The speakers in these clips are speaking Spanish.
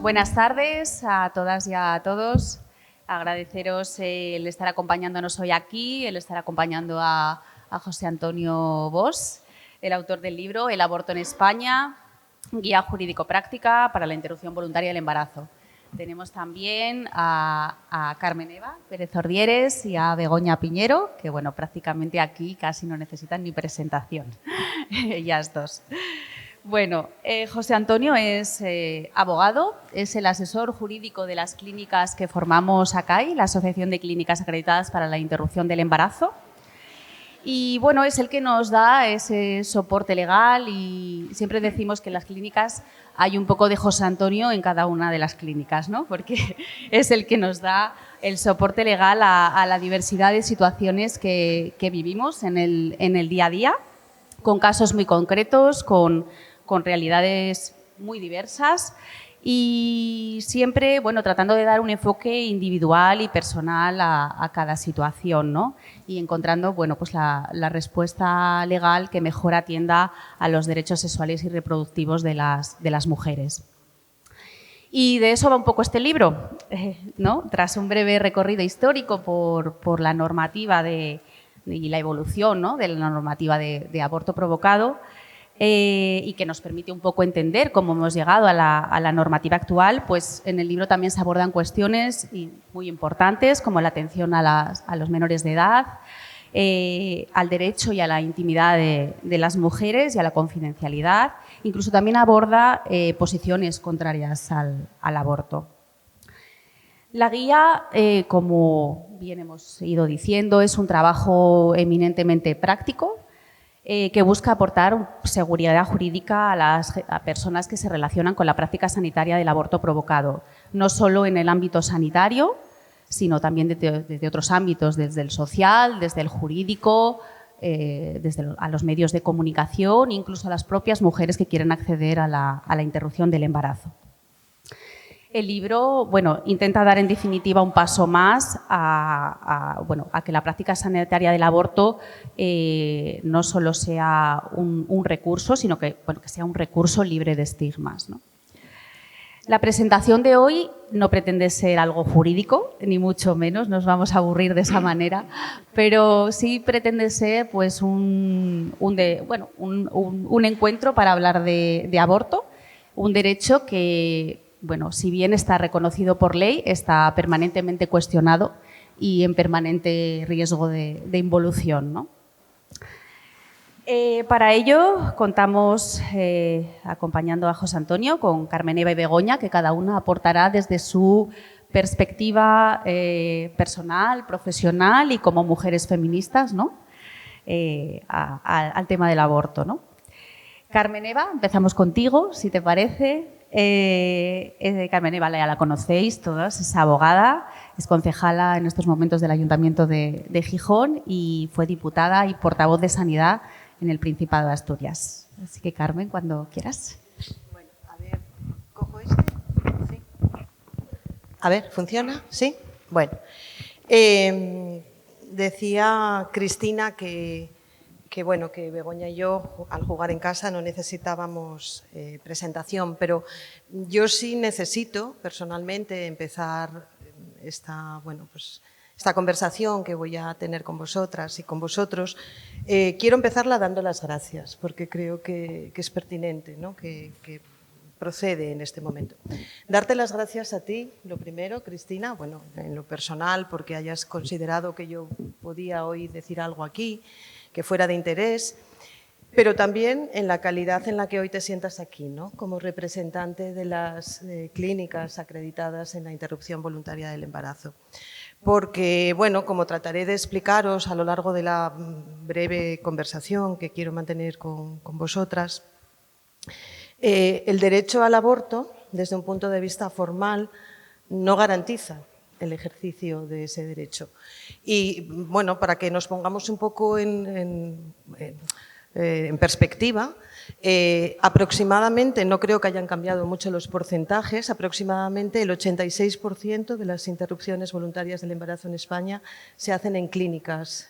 Buenas tardes a todas y a todos. Agradeceros el estar acompañándonos hoy aquí, el estar acompañando a José Antonio Bosch, el autor del libro El aborto en España, guía jurídico-práctica para la interrupción voluntaria del embarazo. Tenemos también a Carmen Eva Pérez Ordieres y a Begoña Piñero, que bueno, prácticamente aquí casi no necesitan ni presentación, ellas dos. Bueno, José Antonio es abogado, es el asesor jurídico de las clínicas que formamos ACAI, la Asociación de Clínicas Acreditadas para la Interrupción del Embarazo. Y bueno, es el que nos da ese soporte legal y siempre decimos que en las clínicas hay un poco de José Antonio en cada una de las clínicas, ¿no? Porque es el que nos da el soporte legal a la diversidad de situaciones que vivimos en el día a día, con casos muy concretos, con realidades muy diversas y siempre, bueno, tratando de dar un enfoque individual y personal a cada situación, ¿no? Y encontrando, bueno, pues la respuesta legal que mejor atienda a los derechos sexuales y reproductivos de las mujeres. Y de eso va un poco este libro, ¿no? Tras un breve recorrido histórico por la normativa y la evolución, ¿no?, de la normativa de aborto provocado, y que nos permite un poco entender cómo hemos llegado a la normativa actual, pues en el libro también se abordan cuestiones muy importantes como la atención a los menores de edad, al derecho y a la intimidad de las mujeres y a la confidencialidad. Incluso también aborda posiciones contrarias al aborto. La guía, como bien hemos ido diciendo, es un trabajo eminentemente práctico, que busca aportar seguridad jurídica a personas que se relacionan con la práctica sanitaria del aborto provocado, no solo en el ámbito sanitario, sino también desde otros ámbitos, desde el social, desde el jurídico, a los medios de comunicación, incluso a las propias mujeres que quieren acceder a la interrupción del embarazo. El libro, bueno, intenta dar en definitiva un paso más a que la práctica sanitaria del aborto no solo sea un recurso, sino que sea un recurso libre de estigmas, ¿no? La presentación de hoy no pretende ser algo jurídico, ni mucho menos, nos vamos a aburrir de esa manera, pero sí pretende ser pues, un encuentro para hablar de aborto, un derecho que, bueno, si bien está reconocido por ley, está permanentemente cuestionado y en permanente riesgo de involución, ¿no? Para ello contamos, acompañando a José Antonio, con Carmen Eva y Begoña, que cada una aportará desde su perspectiva personal, profesional y como mujeres feministas, ¿no?, al tema del aborto, ¿no? Carmen Eva, empezamos contigo, si te parece. Carmen Eva ya la conocéis todas, es abogada, es concejala en estos momentos del Ayuntamiento de Gijón y fue diputada y portavoz de Sanidad en el Principado de Asturias. Así que, Carmen, cuando quieras. Bueno, a ver, ¿cojo este? ¿Sí? A ver, ¿funciona? ¿Sí? Bueno, decía Cristina que Begoña y yo, al jugar en casa, no necesitábamos presentación, pero yo sí necesito, personalmente, empezar esta conversación que voy a tener con vosotras y con vosotros. Quiero empezarla dando las gracias, porque creo que es pertinente, ¿no?, que procede en este momento. Darte las gracias a ti, lo primero, Cristina, bueno, en lo personal, porque hayas considerado que yo podía hoy decir algo aquí que fuera de interés, pero también en la calidad en la que hoy te sientas aquí, ¿no?, como representante de las clínicas acreditadas en la interrupción voluntaria del embarazo. Porque, bueno, como trataré de explicaros a lo largo de la breve conversación que quiero mantener con vosotras, el derecho al aborto, desde un punto de vista formal, no garantiza el ejercicio de ese derecho. Y, bueno, para que nos pongamos un poco en perspectiva, aproximadamente, no creo que hayan cambiado mucho los porcentajes, aproximadamente el 86% de las interrupciones voluntarias del embarazo en España se hacen en clínicas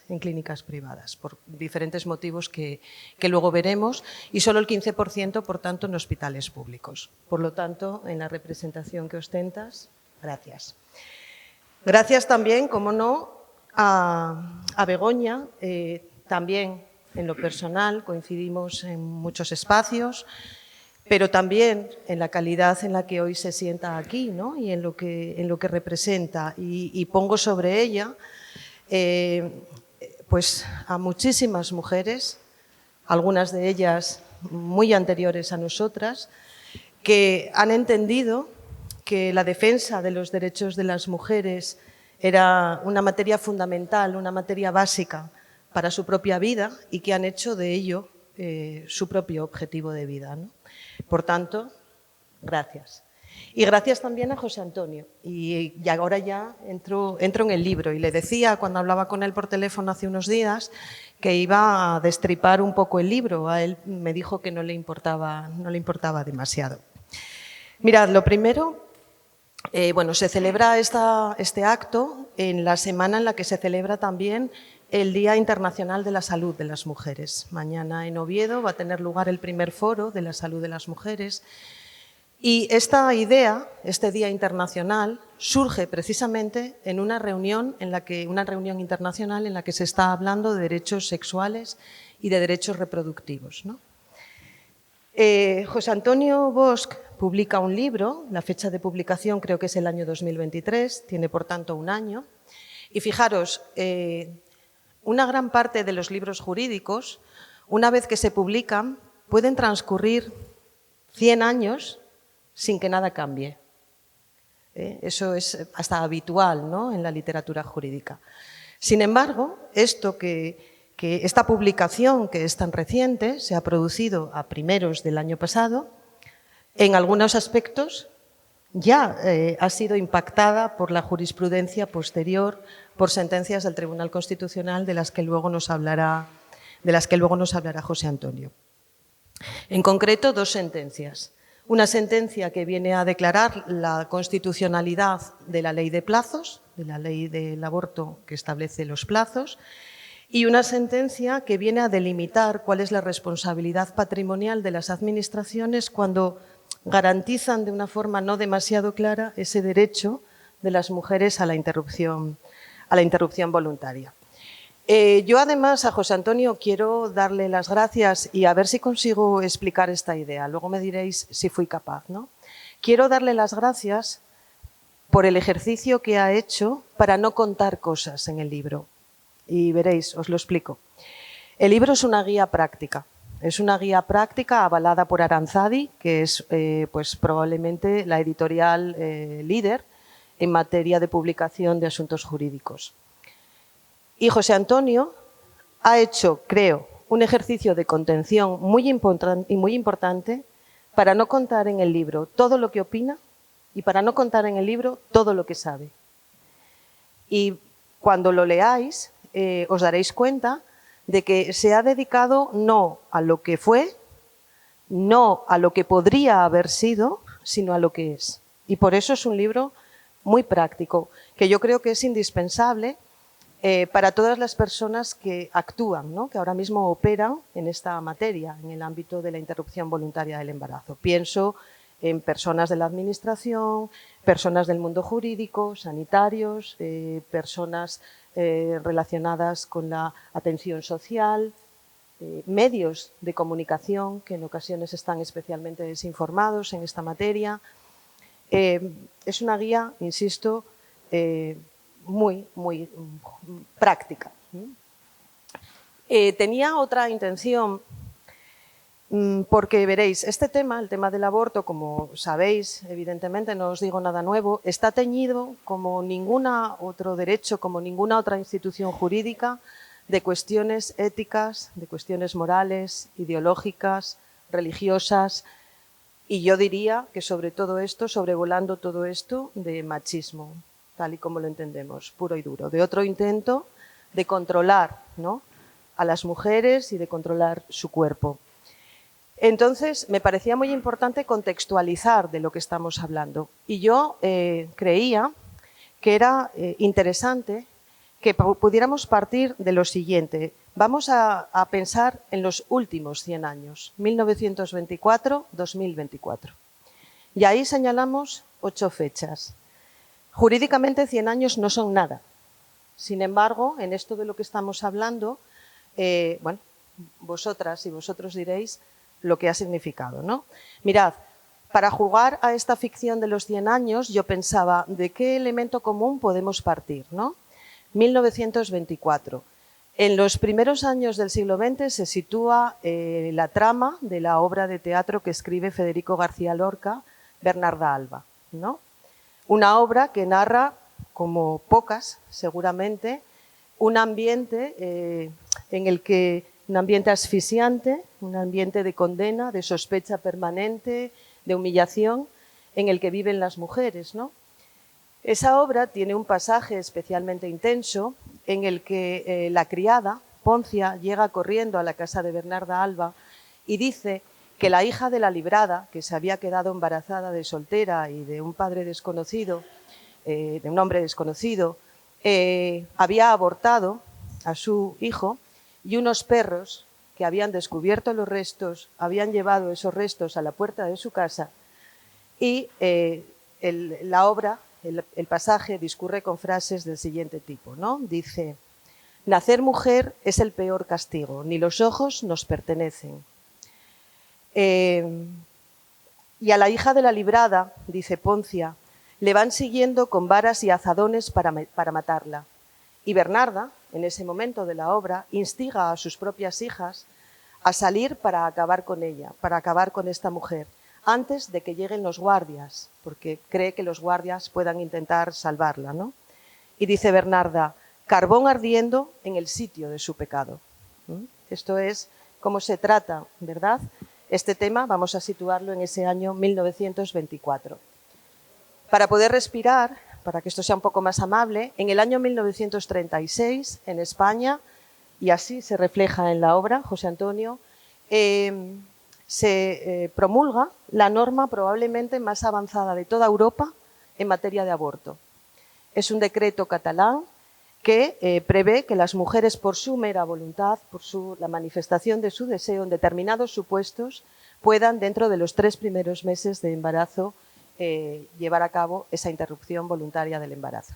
privadas, por diferentes motivos que luego veremos, y solo el 15%, por tanto, en hospitales públicos. Por lo tanto, en la representación que ostentas, gracias. Gracias también, como no, a Begoña, también en lo personal coincidimos en muchos espacios, pero también en la calidad en la que hoy se sienta aquí, ¿no? Y en lo que representa. Y pongo sobre ella pues a muchísimas mujeres, algunas de ellas muy anteriores a nosotras, que han entendido que la defensa de los derechos de las mujeres era una materia fundamental, una materia básica para su propia vida y que han hecho de ello su propio objetivo de vida, ¿no? Por tanto, gracias. Y gracias también a José Antonio. Y ahora ya entro en el libro. Y le decía, cuando hablaba con él por teléfono hace unos días, que iba a destripar un poco el libro. A él me dijo que no le importaba demasiado. Mirad, lo primero, bueno, se celebra este acto en la semana en la que se celebra también el Día Internacional de la Salud de las Mujeres. Mañana en Oviedo va a tener lugar el primer foro de la salud de las mujeres. Y esta idea, este Día Internacional, surge precisamente en una reunión internacional en la que se está hablando de derechos sexuales y de derechos reproductivos, ¿no? José Antonio Bosch publica un libro, la fecha de publicación creo que es el año 2023, tiene por tanto un año. Y fijaros, una gran parte de los libros jurídicos, una vez que se publican, pueden transcurrir 100 años sin que nada cambie. Eso es hasta habitual, ¿no?, en la literatura jurídica. Sin embargo, esta publicación, que es tan reciente, se ha producido a primeros del año pasado, en algunos aspectos ya ha sido impactada por la jurisprudencia posterior, por sentencias del Tribunal Constitucional de las que luego nos hablará José Antonio. En concreto, dos sentencias. Una sentencia que viene a declarar la constitucionalidad de la ley de plazos, de la ley del aborto que establece los plazos, y una sentencia que viene a delimitar cuál es la responsabilidad patrimonial de las administraciones cuando garantizan de una forma no demasiado clara ese derecho de las mujeres a la interrupción voluntaria. Yo además a José Antonio quiero darle las gracias y a ver si consigo explicar esta idea, luego me diréis si fui capaz, ¿no? Quiero darle las gracias por el ejercicio que ha hecho para no contar cosas en el libro. Y veréis, os lo explico. El libro es una guía práctica. Es una guía práctica avalada por Aranzadi, que es pues probablemente la editorial líder en materia de publicación de asuntos jurídicos. Y José Antonio ha hecho, creo, un ejercicio de contención muy importante para no contar en el libro todo lo que opina y para no contar en el libro todo lo que sabe. Y cuando lo leáis, os daréis cuenta de que se ha dedicado no a lo que fue, no a lo que podría haber sido, sino a lo que es. Y por eso es un libro muy práctico, que yo creo que es indispensable para todas las personas que actúan, ¿no?, que ahora mismo operan en esta materia, en el ámbito de la interrupción voluntaria del embarazo. Pienso en personas de la administración, personas del mundo jurídico, sanitarios, personas relacionadas con la atención social, medios de comunicación que en ocasiones están especialmente desinformados en esta materia. Es una guía, insisto, muy práctica. Tenía otra intención, porque veréis, este tema, el tema del aborto, como sabéis, evidentemente no os digo nada nuevo, está teñido como ningún otro derecho, como ninguna otra institución jurídica, de cuestiones éticas, de cuestiones morales, ideológicas, religiosas, y yo diría que sobre todo esto, sobrevolando todo esto, de machismo, tal y como lo entendemos, puro y duro, de otro intento de controlar, ¿no?, a las mujeres y de controlar su cuerpo. Entonces, me parecía muy importante contextualizar de lo que estamos hablando. Y yo creía que era interesante que pudiéramos partir de lo siguiente. Vamos a pensar en los últimos 100 años, 1924-2024. Y ahí señalamos 8 fechas. Jurídicamente 100 años no son nada. Sin embargo, en esto de lo que estamos hablando, bueno, vosotras y vosotros diréis lo que ha significado, ¿no? Mirad, para jugar a esta ficción de los 100 años, yo pensaba, ¿de qué elemento común podemos partir, ¿no? 1924. En los primeros años del siglo XX se sitúa la trama de la obra de teatro que escribe Federico García Lorca, Bernarda Alba, ¿no? Una obra que narra, como pocas seguramente, un ambiente en el que un ambiente asfixiante, un ambiente de condena, de sospecha permanente, de humillación, en el que viven las mujeres, ¿no? Esa obra tiene un pasaje especialmente intenso en el que la criada, Poncia, llega corriendo a la casa de Bernarda Alba y dice que la hija de la librada, que se había quedado embarazada de soltera y de un padre desconocido, de un hombre desconocido, había abortado a su hijo y unos perros que habían descubierto los restos, habían llevado esos restos a la puerta de su casa y la obra, el pasaje, discurre con frases del siguiente tipo, ¿no? Dice, nacer mujer es el peor castigo, ni los ojos nos pertenecen. Y a la hija de la librada, dice Poncia, le van siguiendo con varas y azadones para matarla. Y Bernarda, en ese momento de la obra, instiga a sus propias hijas a salir para acabar con ella, para acabar con esta mujer, antes de que lleguen los guardias, porque cree que los guardias puedan intentar salvarla, ¿no? Y dice Bernarda, carbón ardiendo en el sitio de su pecado. Esto es cómo se trata, ¿verdad? Este tema vamos a situarlo en ese año 1924. Para poder respirar, para que esto sea un poco más amable, en el año 1936, en España, y así se refleja en la obra, José Antonio, se promulga la norma probablemente más avanzada de toda Europa en materia de aborto. Es un decreto catalán que prevé que las mujeres, por su mera voluntad, por la manifestación de su deseo en determinados supuestos, puedan, dentro de los 3 primeros meses de embarazo, llevar a cabo esa interrupción voluntaria del embarazo.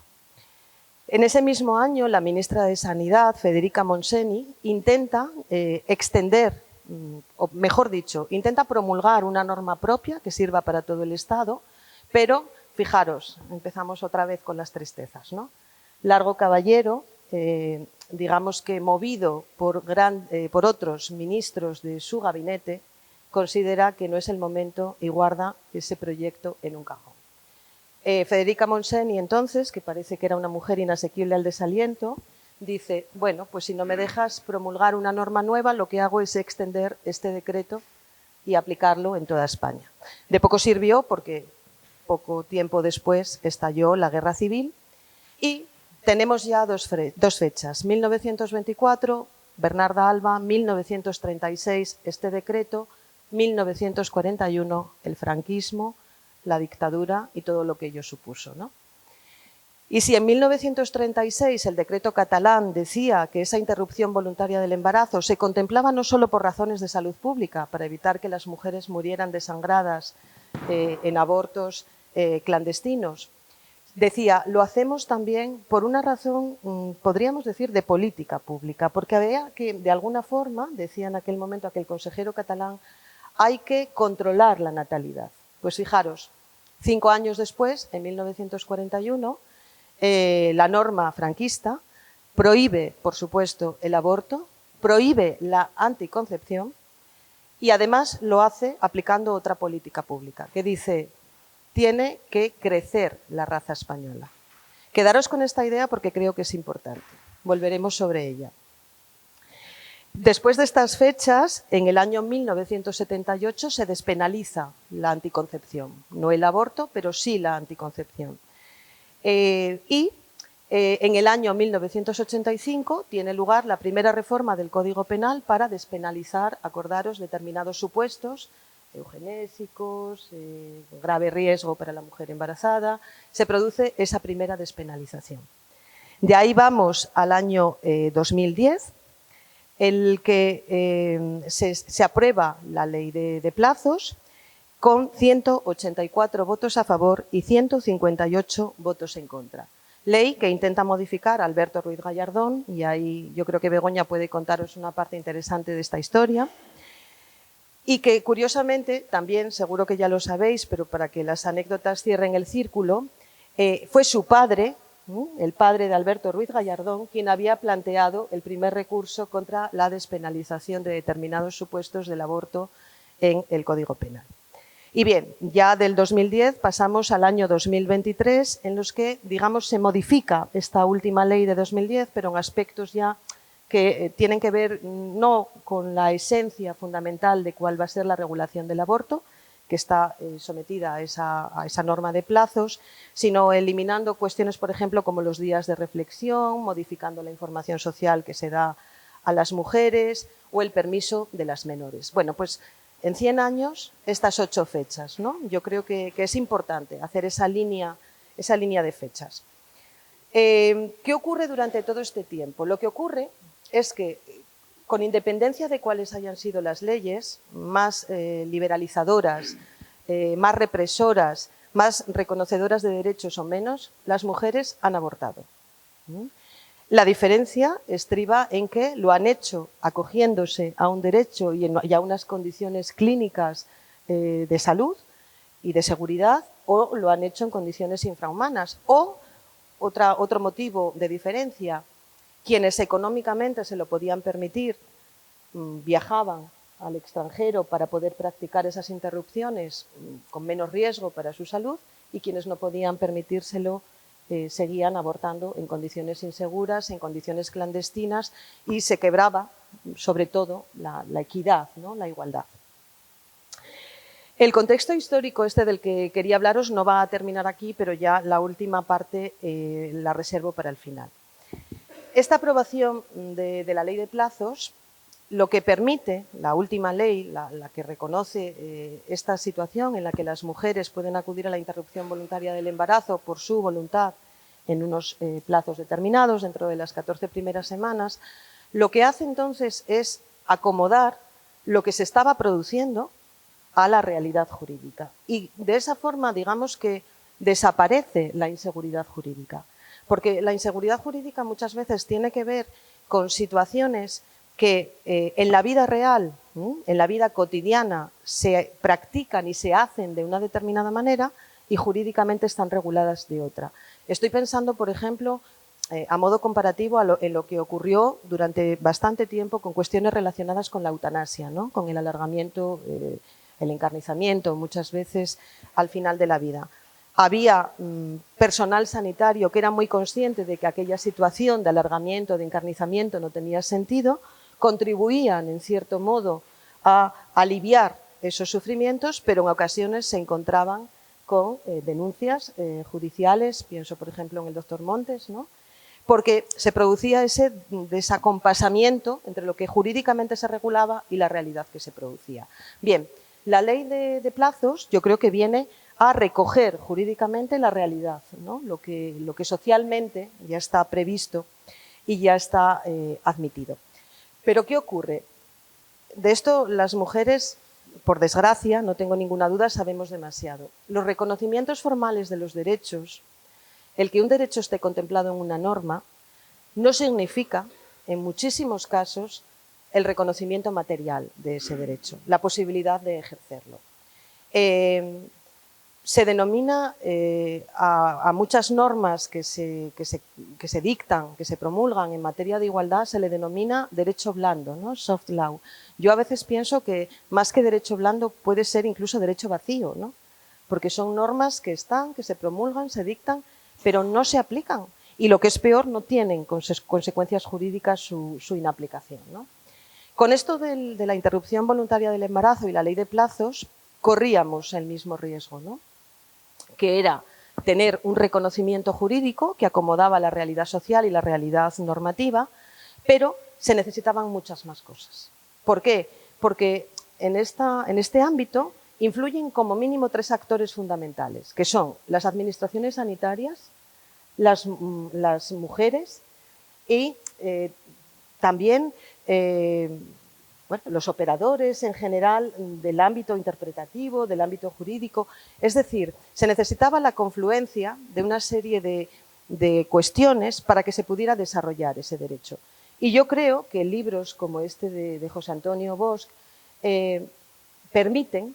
En ese mismo año, la ministra de Sanidad, Federica Montseny, intenta extender, o mejor dicho, intenta promulgar una norma propia que sirva para todo el Estado, pero, fijaros, empezamos otra vez con las tristezas, ¿no? Largo Caballero, digamos que movido por otros ministros de su gabinete, considera que no es el momento y guarda ese proyecto en un cajón. Federica Montseny, entonces, que parece que era una mujer inasequible al desaliento, dice, bueno, pues si no me dejas promulgar una norma nueva, lo que hago es extender este decreto y aplicarlo en toda España. De poco sirvió porque poco tiempo después estalló la Guerra Civil y tenemos ya dos fechas, 1924, Bernarda Alba, 1936, este decreto, 1941, el franquismo, la dictadura y todo lo que ello supuso, ¿no? Y si en 1936 el decreto catalán decía que esa interrupción voluntaria del embarazo se contemplaba no solo por razones de salud pública, para evitar que las mujeres murieran desangradas en abortos clandestinos, decía, lo hacemos también por una razón, podríamos decir, de política pública, porque había que, de alguna forma, decía en aquel momento aquel consejero catalán, hay que controlar la natalidad. Pues fijaros, 5 años después, en 1941, la norma franquista prohíbe, por supuesto, el aborto, prohíbe la anticoncepción y además lo hace aplicando otra política pública que dice, tiene que crecer la raza española. Quedaros con esta idea porque creo que es importante. Volveremos sobre ella. Después de estas fechas, en el año 1978 se despenaliza la anticoncepción. No el aborto, pero sí la anticoncepción. Y En el año 1985 tiene lugar la primera reforma del Código Penal para despenalizar, acordaros, determinados supuestos eugenésicos, grave riesgo para la mujer embarazada. Se produce esa primera despenalización. De ahí vamos al año 2010, el que se aprueba la ley de plazos con 184 votos a favor y 158 votos en contra. Ley que intenta modificar Alberto Ruiz Gallardón, y ahí yo creo que Begoña puede contaros una parte interesante de esta historia, y que curiosamente, también seguro que ya lo sabéis, pero para que las anécdotas cierren el círculo, fue su padre, el padre de Alberto Ruiz Gallardón, quien había planteado el primer recurso contra la despenalización de determinados supuestos del aborto en el Código Penal. Y bien, ya del 2010 pasamos al año 2023, en los que, digamos, se modifica esta última ley de 2010, pero en aspectos ya que tienen que ver no con la esencia fundamental de cuál va a ser la regulación del aborto, que está sometida a esa norma de plazos, sino eliminando cuestiones, por ejemplo, como los días de reflexión, modificando la información social que se da a las mujeres o el permiso de las menores. Bueno, pues en 100 años, estas 8 fechas, ¿no? Yo creo que es importante hacer esa línea de fechas. ¿Qué ocurre durante todo este tiempo? Lo que ocurre es que, con independencia de cuáles hayan sido las leyes, más liberalizadoras, más represoras, más reconocedoras de derechos o menos, las mujeres han abortado. La diferencia estriba en que lo han hecho acogiéndose a un derecho y a unas condiciones clínicas de salud y de seguridad, o lo han hecho en condiciones infrahumanas. O, otro motivo de diferencia, quienes económicamente se lo podían permitir viajaban al extranjero para poder practicar esas interrupciones con menos riesgo para su salud, y quienes no podían permitírselo seguían abortando en condiciones inseguras, en condiciones clandestinas, y se quebraba sobre todo la equidad, ¿no? La igualdad. El contexto histórico del que quería hablaros no va a terminar aquí, pero ya la última parte la reservo para el final. Esta aprobación de la ley de plazos, lo que permite, la última ley, la que reconoce esta situación en la que las mujeres pueden acudir a la interrupción voluntaria del embarazo por su voluntad en unos plazos determinados, dentro de las 14 primeras semanas, lo que hace entonces es acomodar lo que se estaba produciendo a la realidad jurídica. Y de esa forma, digamos que desaparece la inseguridad jurídica. Porque la inseguridad jurídica muchas veces tiene que ver con situaciones que en la vida real, en la vida cotidiana, se practican y se hacen de una determinada manera y jurídicamente están reguladas de otra. Estoy pensando, por ejemplo, a modo comparativo en lo que ocurrió durante bastante tiempo con cuestiones relacionadas con la eutanasia, ¿no? Con el alargamiento, el encarnizamiento, muchas veces al final de la vida. Había personal sanitario que era muy consciente de que aquella situación de alargamiento, de encarnizamiento no tenía sentido, contribuían en cierto modo a aliviar esos sufrimientos, pero en ocasiones se encontraban con denuncias judiciales, pienso por ejemplo en el doctor Montes, ¿no? Porque se producía ese desacompasamiento entre lo que jurídicamente se regulaba y la realidad que se producía. Bien, la ley de plazos yo creo que viene a recoger jurídicamente la realidad, ¿no? Lo que socialmente ya está previsto y ya está admitido. Pero ¿qué ocurre? De esto las mujeres, por desgracia, no tengo ninguna duda, sabemos demasiado. Los reconocimientos formales de los derechos, el que un derecho esté contemplado en una norma, no significa, en muchísimos casos, el reconocimiento material de ese derecho, la posibilidad de ejercerlo. Se denomina a muchas normas que se dictan, que se promulgan en materia de igualdad, se le denomina derecho blando, ¿no? Soft law. Yo a veces pienso que más que derecho blando puede ser incluso derecho vacío, ¿no? Porque son normas que se promulgan, se dictan, pero no se aplican. Y lo que es peor, no tienen consecuencias jurídicas su inaplicación, ¿no? Con esto de la interrupción voluntaria del embarazo y la ley de plazos, corríamos el mismo riesgo, ¿no? Que era tener un reconocimiento jurídico que acomodaba la realidad social y la realidad normativa, pero se necesitaban muchas más cosas. ¿Por qué? Porque en este ámbito influyen como mínimo 3 actores fundamentales, que son las administraciones sanitarias, las mujeres y también bueno, los operadores en general del ámbito interpretativo, del ámbito jurídico. Es decir, se necesitaba la confluencia de una serie de cuestiones para que se pudiera desarrollar ese derecho. Y yo creo que libros como este de José Antonio Bosch permiten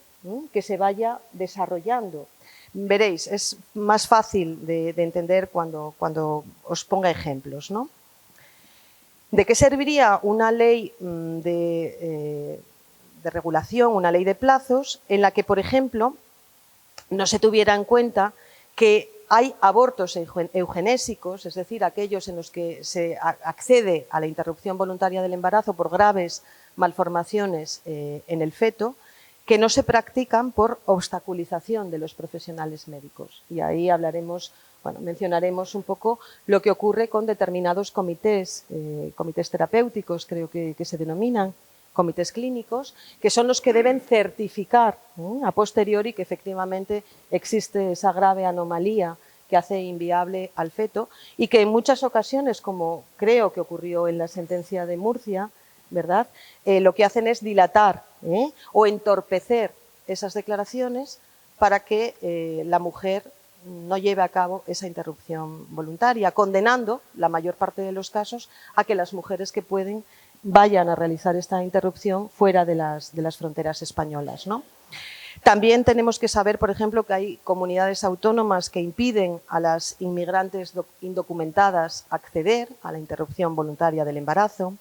que se vaya desarrollando. Veréis, es más fácil de entender cuando os ponga ejemplos, ¿no? ¿De qué serviría una ley de regulación, una ley de plazos, en la que, por ejemplo, no se tuviera en cuenta que hay abortos eugenésicos, es decir, aquellos en los que se accede a la interrupción voluntaria del embarazo por graves malformaciones en el feto, que no se practican por obstaculización de los profesionales médicos? Y ahí hablaremos, bueno, mencionaremos un poco lo que ocurre con determinados comités, comités terapéuticos, creo que se denominan, comités clínicos, que son los que deben certificar a posteriori que efectivamente existe esa grave anomalía que hace inviable al feto y que en muchas ocasiones, como creo que ocurrió en la sentencia de Murcia, ¿verdad? Lo que hacen es dilatar o entorpecer esas declaraciones para que la mujer no lleve a cabo esa interrupción voluntaria, condenando, la mayor parte de los casos, a que las mujeres que pueden vayan a realizar esta interrupción fuera de las fronteras españolas, ¿no? También tenemos que saber, por ejemplo, que hay comunidades autónomas que impiden a las inmigrantes indocumentadas acceder a la interrupción voluntaria del embarazo.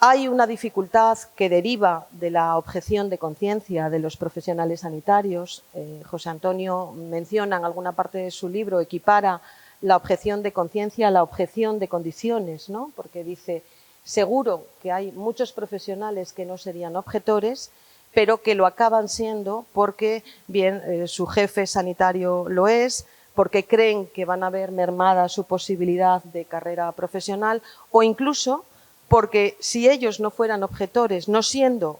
Hay una dificultad que deriva de la objeción de conciencia de los profesionales sanitarios. José Antonio menciona en alguna parte de su libro, equipara la objeción de conciencia a la objeción de condiciones, ¿no? Porque dice, seguro que hay muchos profesionales que no serían objetores, pero que lo acaban siendo porque bien su jefe sanitario lo es, porque creen que van a ver mermada su posibilidad de carrera profesional o incluso porque si ellos no fueran objetores, no siéndolo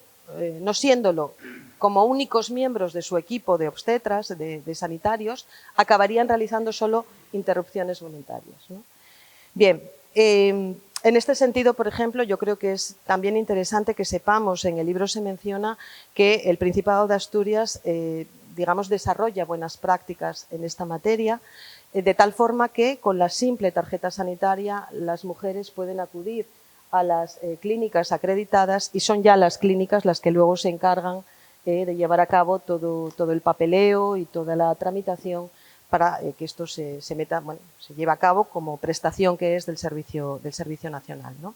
como únicos miembros de su equipo de obstetras, de sanitarios, acabarían realizando solo interrupciones voluntarias, ¿no? Bien, en este sentido, por ejemplo, yo creo que es también interesante que sepamos, en el libro se menciona que el Principado de Asturias, digamos, desarrolla buenas prácticas en esta materia, de tal forma que con la simple tarjeta sanitaria las mujeres pueden acudir a las clínicas acreditadas y son ya las clínicas las que luego se encargan de llevar a cabo todo el papeleo y toda la tramitación para que esto se lleve a cabo como prestación que es del Servicio Nacional, ¿no?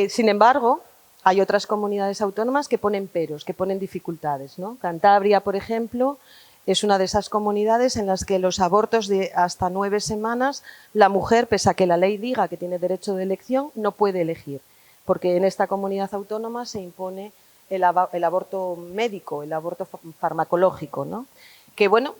Sin embargo, hay otras comunidades autónomas que ponen peros, que ponen dificultades, ¿no? Cantabria, por ejemplo, es una de esas comunidades en las que los abortos de hasta 9 semanas, la mujer, pese a que la ley diga que tiene derecho de elección, no puede elegir, porque en esta comunidad autónoma se impone el aborto médico, el aborto farmacológico, ¿no? Que, bueno,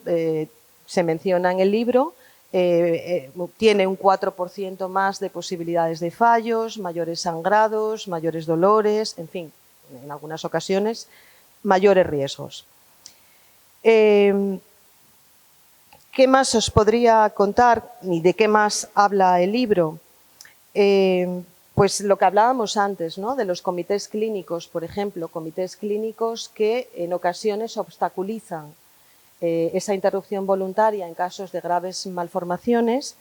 se menciona en el libro, tiene un 4% más de posibilidades de fallos, mayores sangrados, mayores dolores, en fin, en algunas ocasiones, mayores riesgos. ¿Qué más os podría contar y de qué más habla el libro? Pues lo que hablábamos antes, ¿no? De los comités clínicos, por ejemplo, comités clínicos que en ocasiones obstaculizan esa interrupción voluntaria en casos de graves malformaciones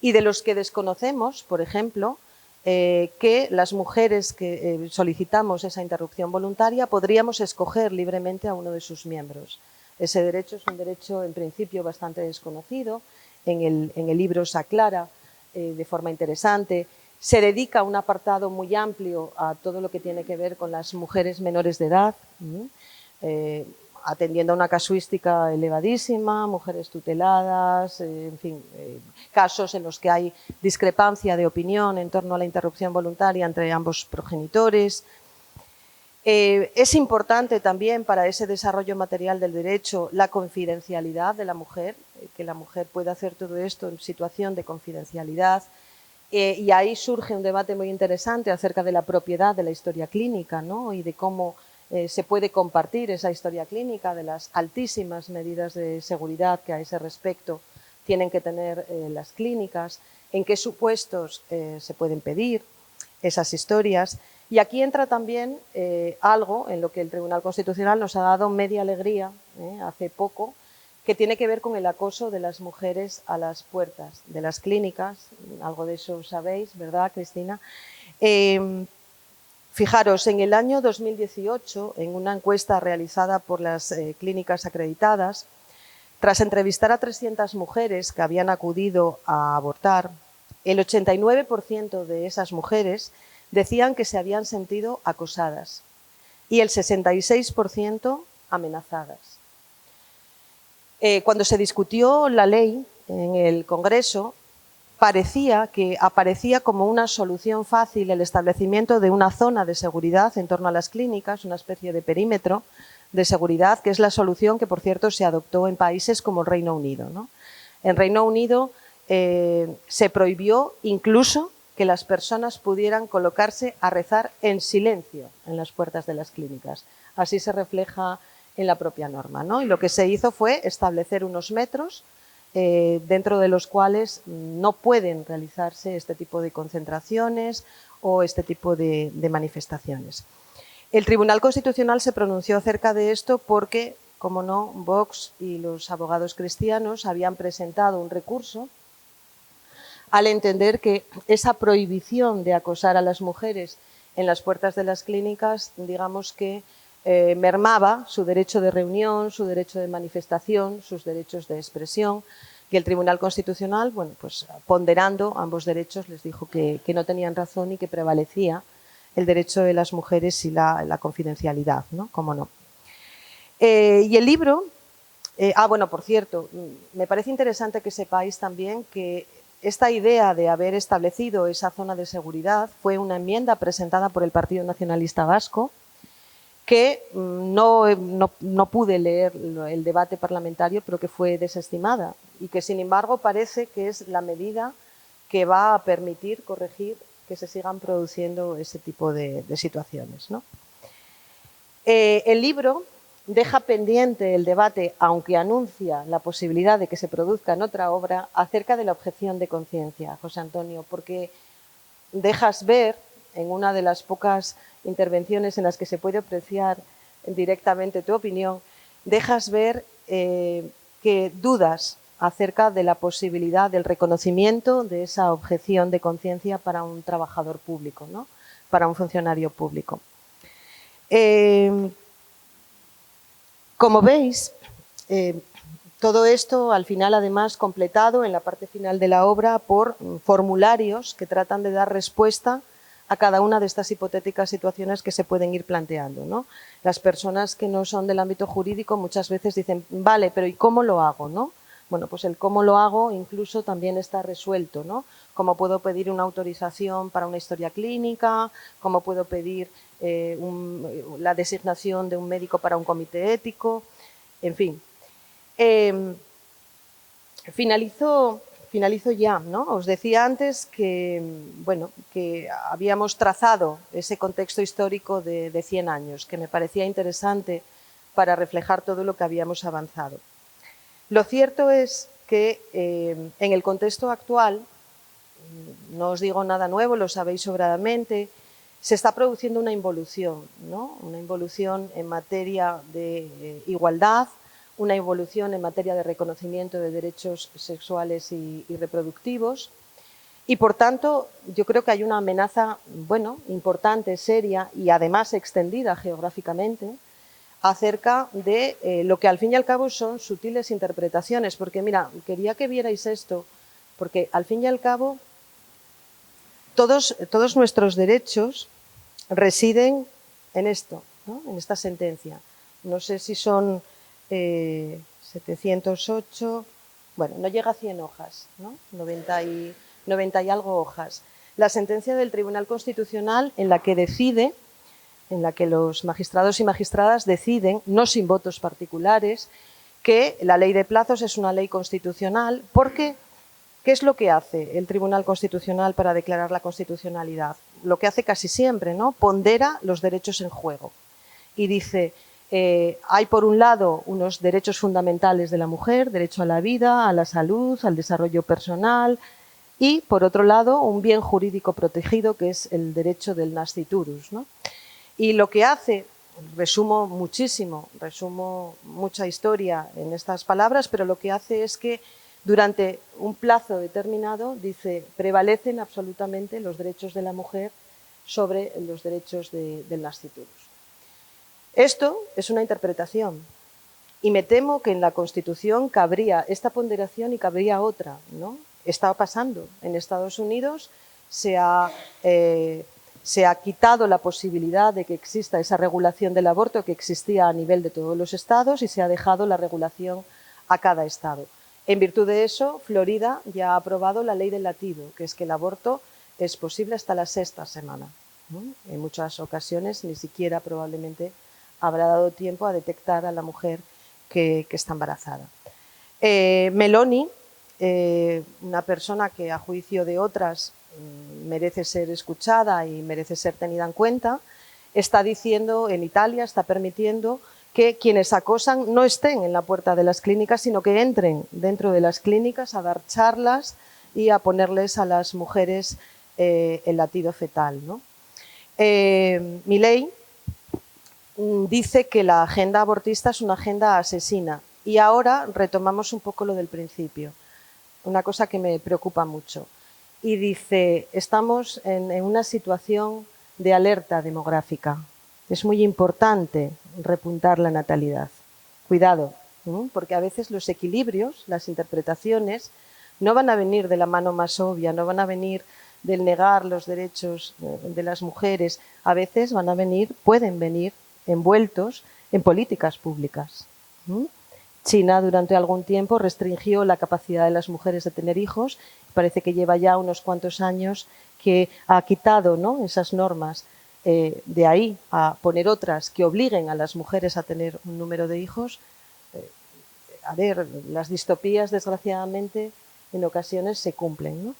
y de los que desconocemos, por ejemplo, que las mujeres que solicitamos esa interrupción voluntaria podríamos escoger libremente a uno de sus miembros. Ese derecho es un derecho, en principio, bastante desconocido. En el libro se aclara de forma interesante. Se dedica un apartado muy amplio a todo lo que tiene que ver con las mujeres menores de edad, atendiendo a una casuística elevadísima, mujeres tuteladas, en fin, casos en los que hay discrepancia de opinión en torno a la interrupción voluntaria entre ambos progenitores. Es importante también para ese desarrollo material del derecho la confidencialidad de la mujer. que la mujer puede hacer todo esto en situación de confidencialidad. Y ahí surge un debate muy interesante acerca de la propiedad de la historia clínica, ¿no? Y de cómo se puede compartir esa historia clínica, de las altísimas medidas de seguridad que a ese respecto tienen que tener las clínicas, en qué supuestos se pueden pedir esas historias. Y aquí entra también algo en lo que el Tribunal Constitucional nos ha dado media alegría hace poco, que tiene que ver con el acoso de las mujeres a las puertas de las clínicas. Algo de eso sabéis, ¿verdad, Cristina? Fijaros, en el año 2018, en una encuesta realizada por las clínicas acreditadas, tras entrevistar a 300 mujeres que habían acudido a abortar, el 89% de esas mujeres decían que se habían sentido acosadas y el 66% amenazadas. Cuando se discutió la ley en el Congreso, parecía que aparecía como una solución fácil el establecimiento de una zona de seguridad en torno a las clínicas, una especie de perímetro de seguridad, que es la solución que, por cierto, se adoptó en países como el Reino Unido, ¿no? En Reino Unido se prohibió incluso que las personas pudieran colocarse a rezar en silencio en las puertas de las clínicas. Así se refleja en la propia norma, ¿no? Y lo que se hizo fue establecer unos metros dentro de los cuales no pueden realizarse este tipo de concentraciones o este tipo de manifestaciones. El Tribunal Constitucional se pronunció acerca de esto porque, como no, Vox y los abogados cristianos habían presentado un recurso al entender que esa prohibición de acosar a las mujeres en las puertas de las clínicas, digamos que mermaba su derecho de reunión, su derecho de manifestación, sus derechos de expresión, y el Tribunal Constitucional, bueno, pues ponderando ambos derechos, les dijo que no tenían razón y que prevalecía el derecho de las mujeres y la confidencialidad, ¿no? Cómo no. Y el libro, bueno, por cierto, me parece interesante que sepáis también que esta idea de haber establecido esa zona de seguridad fue una enmienda presentada por el Partido Nacionalista Vasco, que no pude leer el debate parlamentario, pero que fue desestimada y que, sin embargo, parece que es la medida que va a permitir corregir que se sigan produciendo ese tipo de situaciones, ¿no? El libro deja pendiente el debate, aunque anuncia la posibilidad de que se produzca en otra obra, acerca de la objeción de conciencia, José Antonio, porque dejas ver, en una de las pocas intervenciones en las que se puede apreciar directamente tu opinión, dejas ver que dudas acerca de la posibilidad del reconocimiento de esa objeción de conciencia para un trabajador público, ¿no? Para un funcionario público. Como veis, todo esto al final, además, completado en la parte final de la obra por formularios que tratan de dar respuesta a cada una de estas hipotéticas situaciones que se pueden ir planteando, ¿no? Las personas que no son del ámbito jurídico muchas veces dicen, vale, pero ¿y cómo lo hago, no? Bueno, pues el cómo lo hago incluso también está resuelto, ¿no? Cómo puedo pedir una autorización para una historia clínica, cómo puedo pedir la designación de un médico para un comité ético, en fin. Finalizo ya, ¿no? Os decía antes que, bueno, que habíamos trazado ese contexto histórico de 100 años, que me parecía interesante para reflejar todo lo que habíamos avanzado. Lo cierto es que en el contexto actual, no os digo nada nuevo, lo sabéis sobradamente, se está produciendo una involución, ¿no? Una involución en materia de igualdad, una evolución en materia de reconocimiento de derechos sexuales y reproductivos, y por tanto yo creo que hay una amenaza, bueno, importante, seria y además extendida geográficamente acerca de lo que al fin y al cabo son sutiles interpretaciones, porque mira, quería que vierais esto, porque al fin y al cabo todos nuestros derechos residen en esto, ¿no? En esta sentencia. No sé si son 708, bueno, no llega a 100 hojas, ¿no? 90 y algo hojas. La sentencia del Tribunal Constitucional en la que decide, en la que los magistrados y magistradas deciden, no sin votos particulares, que la ley de plazos es una ley constitucional porque ¿qué es lo que hace el Tribunal Constitucional para declarar la constitucionalidad? Lo que hace casi siempre, ¿no? Pondera los derechos en juego y dice, hay por un lado unos derechos fundamentales de la mujer, derecho a la vida, a la salud, al desarrollo personal, y por otro lado un bien jurídico protegido que es el derecho del nasciturus, ¿no? Y lo que hace, resumo muchísimo, resumo mucha historia en estas palabras, pero lo que hace es que durante un plazo determinado, dice, prevalecen absolutamente los derechos de la mujer sobre los derechos del nasciturus. Esto es una interpretación y me temo que en la Constitución cabría esta ponderación y cabría otra, ¿no? Está pasando. En Estados Unidos se ha quitado la posibilidad de que exista esa regulación del aborto que existía a nivel de todos los estados y se ha dejado la regulación a cada estado. En virtud de eso, Florida ya ha aprobado la ley del latido, que es que el aborto es posible hasta la 6ª semana, ¿no? En muchas ocasiones ni siquiera probablemente habrá dado tiempo a detectar a la mujer que está embarazada. Meloni, una persona que a juicio de otras merece ser escuchada y merece ser tenida en cuenta, está diciendo en Italia, está permitiendo que quienes acosan no estén en la puerta de las clínicas, sino que entren dentro de las clínicas a dar charlas y a ponerles a las mujeres el latido fetal, ¿no? Milei dice que la agenda abortista es una agenda asesina y ahora retomamos un poco lo del principio, una cosa que me preocupa mucho. Y dice, estamos en una situación de alerta demográfica. Es muy importante repuntar la natalidad. Cuidado, ¿no? Porque a veces los equilibrios, las interpretaciones, no van a venir de la mano más obvia, no van a venir del negar los derechos de las mujeres. A veces van a venir, pueden venir envueltos en políticas públicas. China durante algún tiempo restringió la capacidad de las mujeres de tener hijos. Parece que lleva ya unos cuantos años que ha quitado, ¿no?, esas normas. De ahí a poner otras que obliguen a las mujeres a tener un número de hijos. A ver, las distopías desgraciadamente en ocasiones se cumplen, ¿no?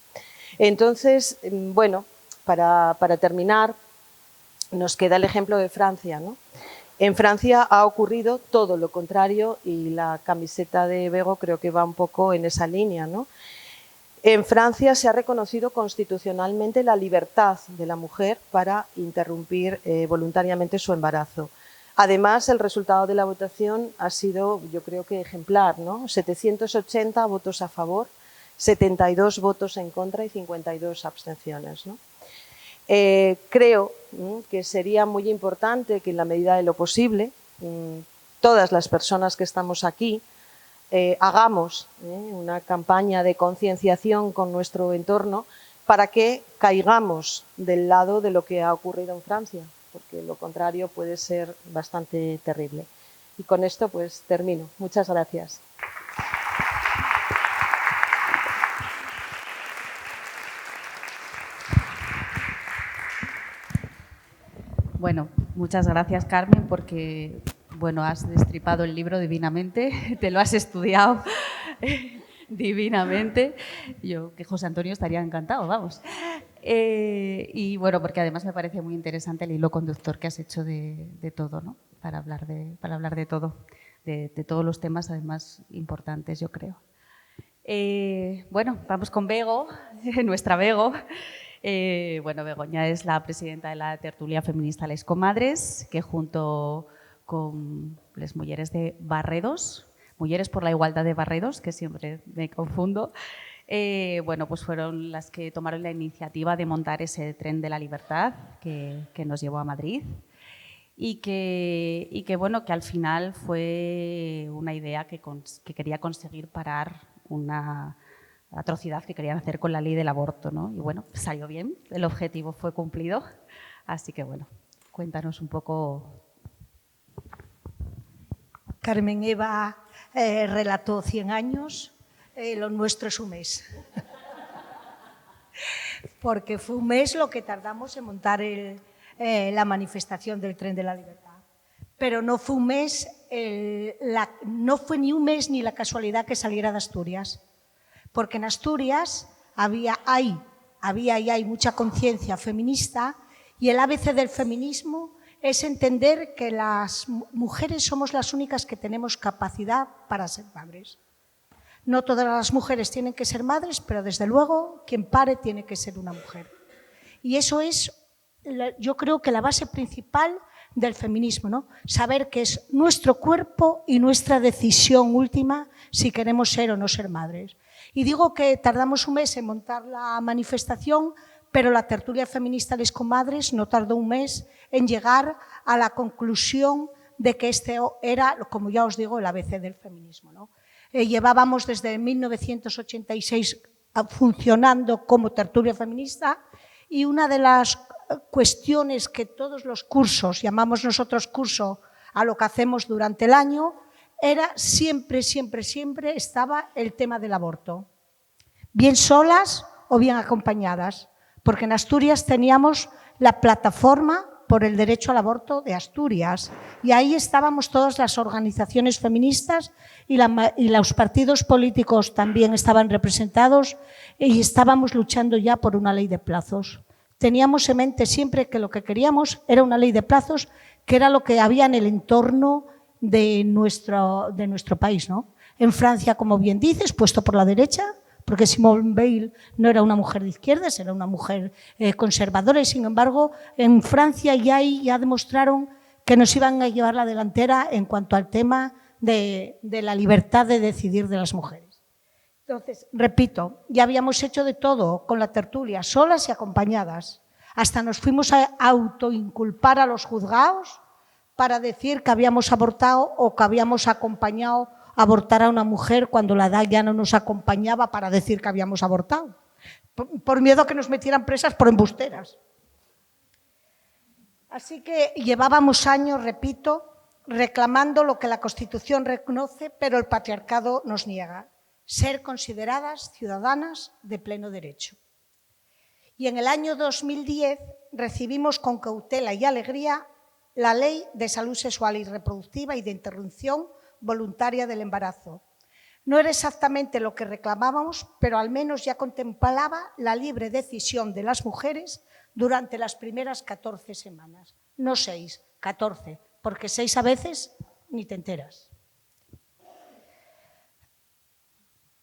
Entonces, bueno, para terminar, nos queda el ejemplo de Francia, ¿no? En Francia ha ocurrido todo lo contrario y la camiseta de Bego creo que va un poco en esa línea, ¿no? En Francia se ha reconocido constitucionalmente la libertad de la mujer para interrumpir voluntariamente su embarazo. Además, el resultado de la votación ha sido, yo creo que ejemplar, ¿no? 780 votos a favor, 72 votos en contra y 52 abstenciones, ¿no? Creo que sería muy importante que en la medida de lo posible todas las personas que estamos aquí hagamos una campaña de concienciación con nuestro entorno para que caigamos del lado de lo que ha ocurrido en Francia, porque lo contrario puede ser bastante terrible. Y con esto pues termino. Muchas gracias. Bueno, muchas gracias, Carmen, porque bueno, has destripado el libro divinamente, te lo has estudiado divinamente. Yo, que José Antonio estaría encantado, vamos. Y bueno, porque además me parece muy interesante el hilo conductor que has hecho de todo, ¿no? Para hablar de todo, de todos los temas, además, importantes, yo creo. Bueno, vamos con Bego, nuestra Bego. Bueno, Begoña es la presidenta de la tertulia feminista Les Comadres, que junto con las mujeres de Barredos, Mujeres por la Igualdad de Barredos, que siempre me confundo, bueno, pues fueron las que tomaron la iniciativa de montar ese tren de la libertad que nos llevó a Madrid y que bueno, que al final fue una idea que quería conseguir parar una atrocidad que querían hacer con la ley del aborto, ¿no? Y bueno, salió bien, el objetivo fue cumplido, así que bueno, cuéntanos un poco. Carmen Eva relató 100 años, lo nuestro es un mes. Porque fue un mes lo que tardamos en montar la manifestación del Tren de la Libertad. pero no fue un mes, no fue ni un mes ni la casualidad que saliera de Asturias, porque en Asturias había y hay mucha conciencia feminista, y el ABC del feminismo es entender que las mujeres somos las únicas que tenemos capacidad para ser madres. No todas las mujeres tienen que ser madres, pero desde luego quien pare tiene que ser una mujer. Y eso es, yo creo que la base principal del feminismo, ¿no? Saber que es nuestro cuerpo y nuestra decisión última si queremos ser o no ser madres. Y digo que tardamos un mes en montar la manifestación, pero la tertulia feminista Les Comadres no tardó un mes en llegar a la conclusión de que este era, como ya os digo, el ABC del feminismo, ¿no? Llevábamos desde 1986 funcionando como tertulia feminista, y una de las cuestiones que todos los cursos, llamamos nosotros curso a lo que hacemos durante el año, era siempre estaba el tema del aborto, bien solas o bien acompañadas, porque en Asturias teníamos la plataforma por el derecho al aborto de Asturias, y ahí estábamos todas las organizaciones feministas y los partidos políticos también estaban representados, y estábamos luchando ya por una ley de plazos. Teníamos en mente siempre que lo que queríamos era una ley de plazos, que era lo que había en el entorno de nuestro país, ¿no? En Francia, como bien dices, puesto por la derecha, porque Simone Veil no era una mujer de izquierdas, era una mujer conservadora, y sin embargo en Francia ya demostraron que nos iban a llevar la delantera en cuanto al tema de la libertad de decidir de las mujeres. Entonces, repito, ya habíamos hecho de todo con la tertulia, solas y acompañadas. Hasta nos fuimos a autoinculpar a los juzgados para decir que habíamos abortado o que habíamos acompañado a abortar a una mujer cuando la edad ya no nos acompañaba para decir que habíamos abortado, por miedo a que nos metieran presas por embusteras. Así que llevábamos años, repito, reclamando lo que la Constitución reconoce, pero el patriarcado nos niega: ser consideradas ciudadanas de pleno derecho. Y en el año 2010 recibimos con cautela y alegría la Ley de Salud Sexual y Reproductiva y de Interrupción Voluntaria del Embarazo. No era exactamente lo que reclamábamos, pero al menos ya contemplaba la libre decisión de las mujeres durante las primeras 14 semanas. No 6, 14, porque 6 a veces ni te enteras.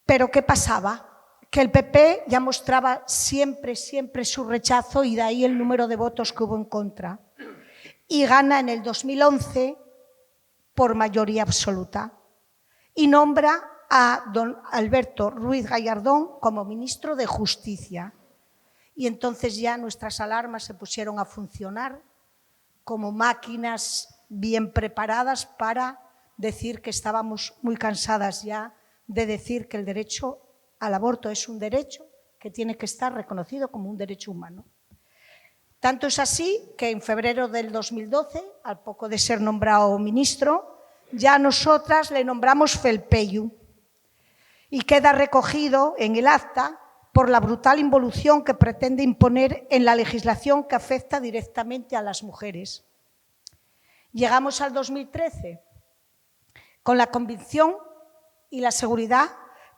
Pero ¿qué pasaba? Que el PP ya mostraba siempre su rechazo, y de ahí el número de votos que hubo en contra. Y gana en el 2011 por mayoría absoluta y nombra a don Alberto Ruiz Gallardón como ministro de Justicia. Y entonces ya nuestras alarmas se pusieron a funcionar como máquinas bien preparadas para decir que estábamos muy cansadas ya de decir que el derecho al aborto es un derecho que tiene que estar reconocido como un derecho humano. Tanto es así que en febrero del 2012, al poco de ser nombrado ministro, ya nosotras le nombramos Felpeyu, y queda recogido en el acta por la brutal involución que pretende imponer en la legislación que afecta directamente a las mujeres. Llegamos al 2013 con la convicción y la seguridad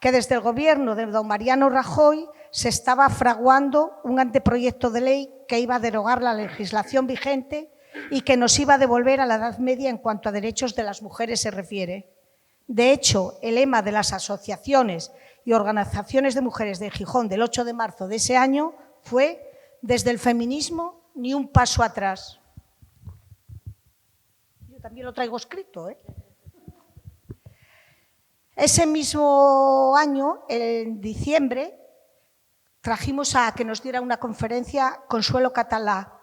que desde el gobierno de don Mariano Rajoy se estaba fraguando un anteproyecto de ley que iba a derogar la legislación vigente y que nos iba a devolver a la Edad Media en cuanto a derechos de las mujeres se refiere. De hecho, el lema de las asociaciones y organizaciones de mujeres de Gijón del 8 de marzo de ese año fue: desde el feminismo, ni un paso atrás. Yo también lo traigo escrito, ¿eh? Ese mismo año, en diciembre, trajimos a que nos diera una conferencia Consuelo Catalá,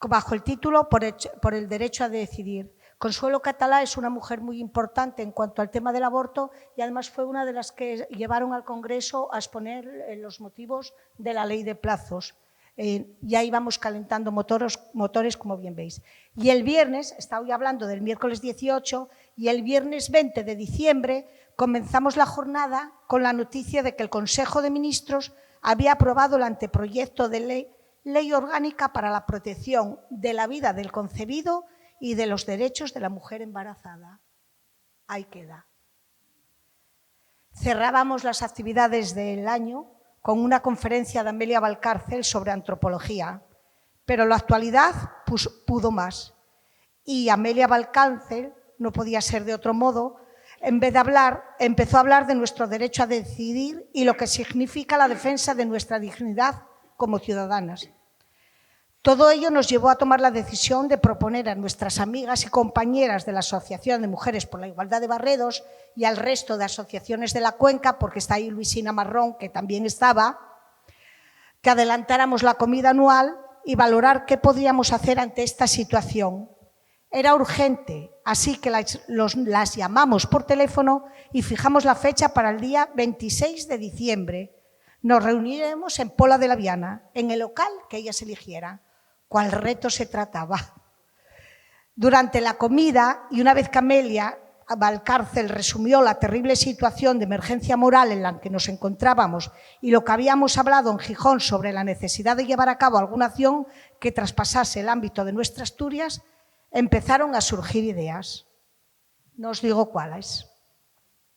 bajo el título Por el derecho a decidir. Consuelo Catalá es una mujer muy importante en cuanto al tema del aborto, y además fue una de las que llevaron al Congreso a exponer los motivos de la ley de plazos. Ya íbamos calentando motores, como bien veis. Y el viernes, estaba hoy hablando del miércoles 18, y el viernes 20 de diciembre comenzamos la jornada con la noticia de que el Consejo de Ministros había aprobado el anteproyecto de ley orgánica para la protección de la vida del concebido y de los derechos de la mujer embarazada. Ahí queda. Cerrábamos las actividades del año con una conferencia de Amelia Valcárcel sobre antropología, pero la actualidad pudo más. Y Amelia Valcárcel, no podía ser de otro modo, en vez de hablar, empezó a hablar de nuestro derecho a decidir y lo que significa la defensa de nuestra dignidad como ciudadanas. Todo ello nos llevó a tomar la decisión de proponer a nuestras amigas y compañeras de la Asociación de Mujeres por la Igualdad de Barredos y al resto de asociaciones de la Cuenca, porque está ahí Luisina Marrón, que también estaba, que adelantáramos la comida anual y valorar qué podríamos hacer ante esta situación. Era urgente, así que las llamamos por teléfono y fijamos la fecha para el día 26 de diciembre. Nos reuniremos en Pola de la Viana, en el local que ellas eligieran. ¿Cuál reto se trataba? Durante la comida, y una vez que Amelia Valcárcel resumió la terrible situación de emergencia moral en la que nos encontrábamos y lo que habíamos hablado en Gijón sobre la necesidad de llevar a cabo alguna acción que traspasase el ámbito de nuestra Asturias, empezaron a surgir ideas. No os digo cuáles,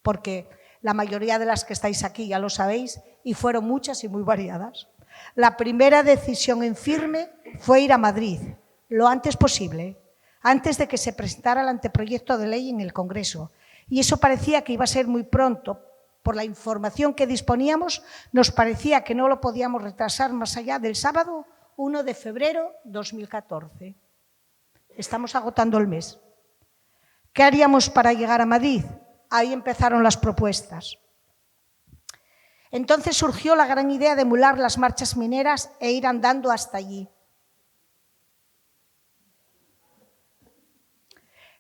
porque la mayoría de las que estáis aquí ya lo sabéis y fueron muchas y muy variadas. La primera decisión en firme fue ir a Madrid, lo antes posible, antes de que se presentara el anteproyecto de ley en el Congreso. Y eso parecía que iba a ser muy pronto. Por la información que disponíamos, nos parecía que no lo podíamos retrasar más allá del sábado 1 de febrero de 2014. Estamos agotando el mes. ¿Qué haríamos para llegar a Madrid? Ahí empezaron las propuestas. Entonces surgió la gran idea de emular las marchas mineras e ir andando hasta allí.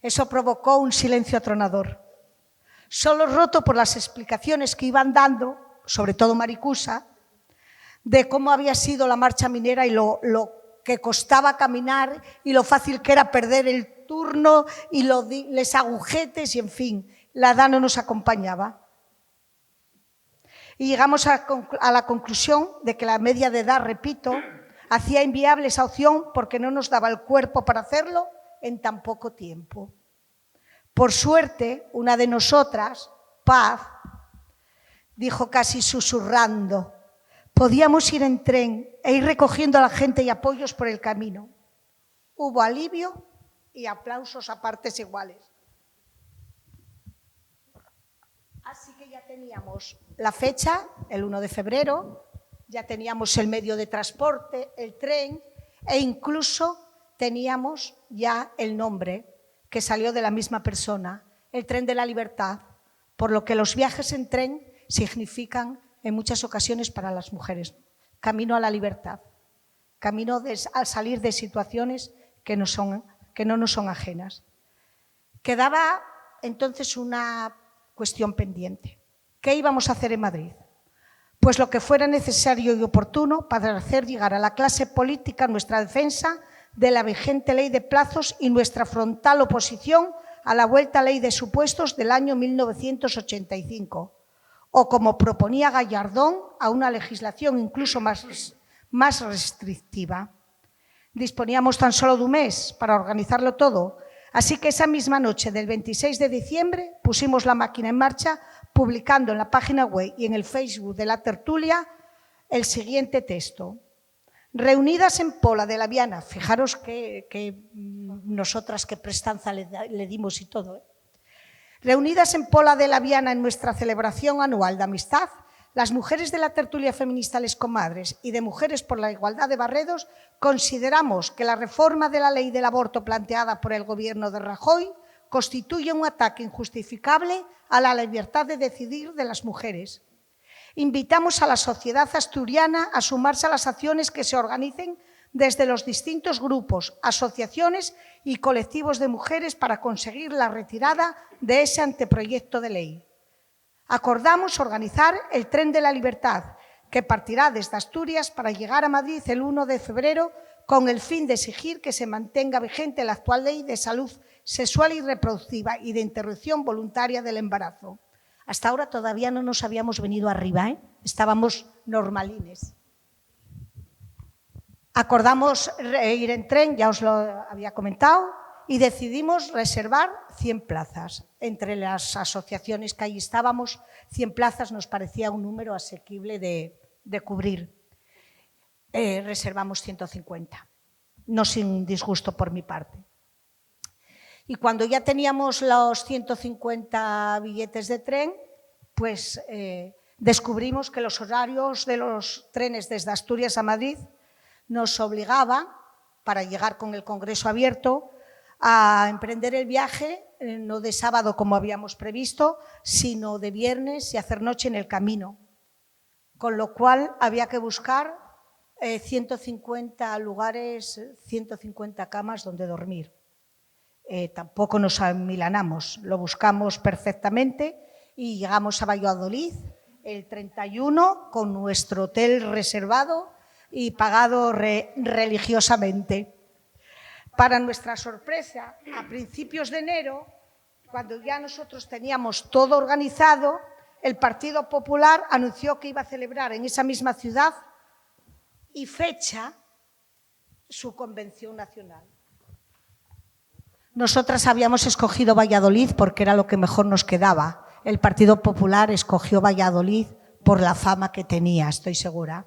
Eso provocó un silencio atronador, solo roto por las explicaciones que iban dando, sobre todo Maricusa, de cómo había sido la marcha minera y lo que costaba caminar y lo fácil que era perder el turno y los agujetes y, en fin, la edad no nos acompañaba. Y llegamos a la conclusión de que la media de edad, repito, hacía inviable esa opción porque no nos daba el cuerpo para hacerlo en tan poco tiempo. Por suerte, una de nosotras, Paz, dijo casi susurrando, podíamos ir en tren e ir recogiendo a la gente y apoyos por el camino. Hubo alivio y aplausos a partes iguales. Así que ya teníamos la fecha, el 1 de febrero, ya teníamos el medio de transporte, el tren, e incluso teníamos ya el nombre que salió de la misma persona, el Tren de la Libertad, por lo que los viajes en tren significan en muchas ocasiones para las mujeres camino a la libertad, camino a salir de situaciones que no nos son ajenas. Quedaba entonces una cuestión pendiente. ¿Qué íbamos a hacer en Madrid? Pues lo que fuera necesario y oportuno para hacer llegar a la clase política nuestra defensa de la vigente ley de plazos y nuestra frontal oposición a la vuelta a ley de supuestos del año 1985, o como proponía Gallardón, a una legislación incluso más restrictiva. Disponíamos tan solo de un mes para organizarlo todo, así que esa misma noche del 26 de diciembre pusimos la máquina en marcha, publicando en la página web y en el Facebook de la tertulia el siguiente texto. Reunidas en Pola de la Viana, fijaros que nosotras qué prestanza le dimos y todo. Reunidas en Pola de la Viana en nuestra celebración anual de amistad, las mujeres de la tertulia feminista Les Comadres y de Mujeres por la Igualdad de Barredos consideramos que la reforma de la ley del aborto planteada por el gobierno de Rajoy constituye un ataque injustificable a la libertad de decidir de las mujeres. Invitamos a la sociedad asturiana a sumarse a las acciones que se organicen desde los distintos grupos, asociaciones y colectivos de mujeres para conseguir la retirada de ese anteproyecto de ley. Acordamos organizar el Tren de la Libertad, que partirá desde Asturias para llegar a Madrid el 1 de febrero con el fin de exigir que se mantenga vigente la actual ley de salud sexual y reproductiva y de interrupción voluntaria del embarazo. Hasta ahora todavía no nos habíamos venido arriba, estábamos normalines. Acordamos ir en tren, ya os lo había comentado, y decidimos reservar 100 plazas. Entre las asociaciones que ahí estábamos, 100 plazas nos parecía un número asequible de cubrir. Reservamos 150, no sin disgusto por mi parte. Y cuando ya teníamos los 150 billetes de tren, pues descubrimos que los horarios de los trenes desde Asturias a Madrid nos obligaban, para llegar con el Congreso abierto, a emprender el viaje no de sábado como habíamos previsto, sino de viernes y hacer noche en el camino. Con lo cual había que buscar 150 lugares, 150 camas donde dormir. Tampoco nos amilanamos, lo buscamos perfectamente y llegamos a Valladolid el 31 con nuestro hotel reservado y pagado religiosamente. Para nuestra sorpresa, a principios de enero, cuando ya nosotros teníamos todo organizado, el Partido Popular anunció que iba a celebrar en esa misma ciudad y fecha su convención nacional. Nosotras habíamos escogido Valladolid porque era lo que mejor nos quedaba. El Partido Popular escogió Valladolid por la fama que tenía, estoy segura.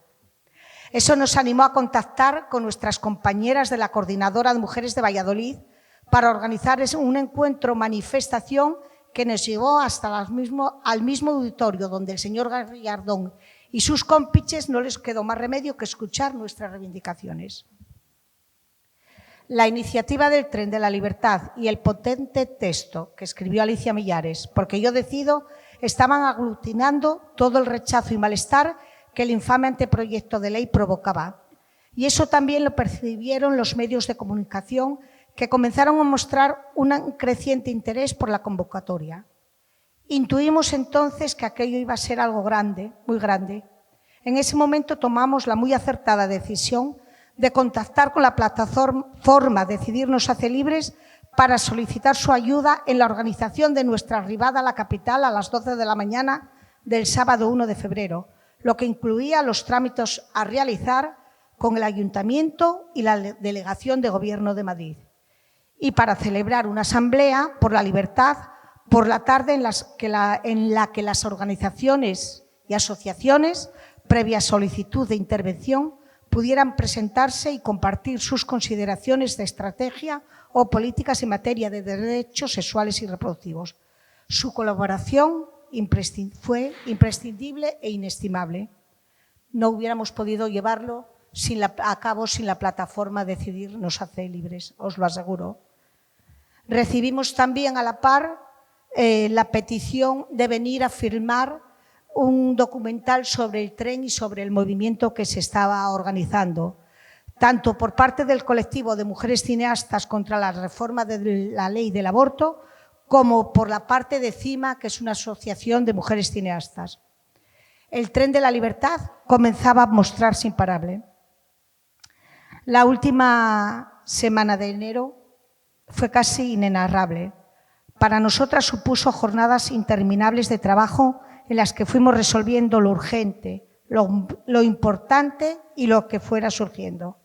Eso nos animó a contactar con nuestras compañeras de la Coordinadora de Mujeres de Valladolid para organizar un encuentro manifestación que nos llevó hasta al mismo auditorio donde el señor Gallardón y sus cómplices no les quedó más remedio que escuchar nuestras reivindicaciones. La iniciativa del Tren de la Libertad y el potente texto que escribió Alicia Millares, Porque yo decido, estaban aglutinando todo el rechazo y malestar que el infame anteproyecto de ley provocaba. Y eso también lo percibieron los medios de comunicación, que comenzaron a mostrar un creciente interés por la convocatoria. Intuimos entonces que aquello iba a ser algo grande, muy grande. En ese momento tomamos la muy acertada decisión de contactar con la plataforma Decidirnos Hace Libres para solicitar su ayuda en la organización de nuestra arribada a la capital a las 12 de la mañana del sábado 1 de febrero, lo que incluía los trámites a realizar con el Ayuntamiento y la Delegación de Gobierno de Madrid, y para celebrar una asamblea por la libertad por la tarde en la que las organizaciones y asociaciones, previa solicitud de intervención, pudieran presentarse y compartir sus consideraciones de estrategia o políticas en materia de derechos sexuales y reproductivos. Su colaboración fue imprescindible e inestimable. No hubiéramos podido llevarlo a cabo sin la plataforma Decidirnos Hace Libres, os lo aseguro. Recibimos también a la par la petición de venir a firmar un documental sobre el tren y sobre el movimiento que se estaba organizando, tanto por parte del colectivo de mujeres cineastas contra la reforma de la ley del aborto, como por la parte de CIMA, que es una asociación de mujeres cineastas. El tren de la libertad comenzaba a mostrarse imparable. La última semana de enero fue casi inenarrable. Para nosotras supuso jornadas interminables de trabajo en las que fuimos resolviendo lo urgente, lo importante y lo que fuera surgiendo.